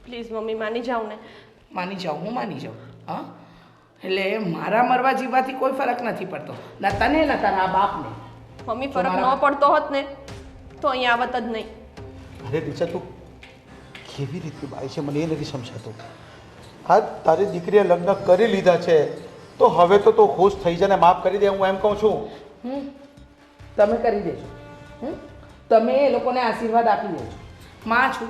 Speaker 6: પ્લીઝ મમ્મી માની જાઓ ને.
Speaker 1: માની જાઉં? હું માની જાઉં? હા, એટલે મારા મરવા જીવવાથી કોઈ ફરક નથી પડતો, ના તને ના તારા બાપને.
Speaker 6: મમ્મી ફરક ન પડતો હોત ને તો અહીંયા આવત જ નહીં.
Speaker 2: અરે રીચા, તું કેવી રીતે બાઈ છે મને એ નથી સમજાતું. હા, તારી દીકરીએ લગ્ન કરી લીધા છે તો હવે તો તું ખુશ થઈ જાય ને માફ કરી દે, હું એમ કહું છું.
Speaker 1: તમે કરી દેજો. તમે એ લોકોને આશીર્વાદ આપી દેજો. માં છું,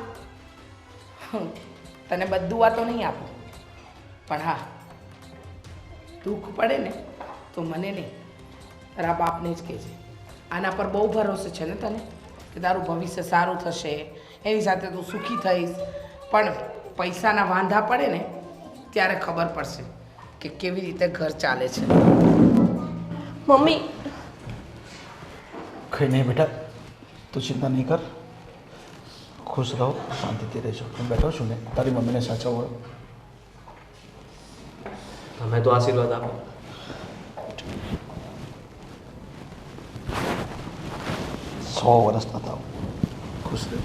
Speaker 1: તને બધું વાતો નહીં આપું, પણ હા દુઃખ પડે ને તો મને નહીં, તારા બાપને જ કહેજે. આના પર બહુ ભરોસે છે ને તને કે તારું ભવિષ્ય સારું થશે, એની સાથે તું સુખી થઈશ. પણ પૈસાના વાંધા પડે ને ત્યારે ખબર પડશે કે કેવી રીતે ઘર ચાલે છે.
Speaker 6: મમ્મી
Speaker 2: કંઈ નહીં બેટા, તું ચિંતા નહીં કર, ખુશ રહો, શાંતિથી રહેજો. હું બેઠો છું ને, તારી મમ્મીને સાચવવો.
Speaker 5: તમે તો આશીર્વાદ આપો.
Speaker 2: 100 વર્ષના થાવ, ખુશ રહો.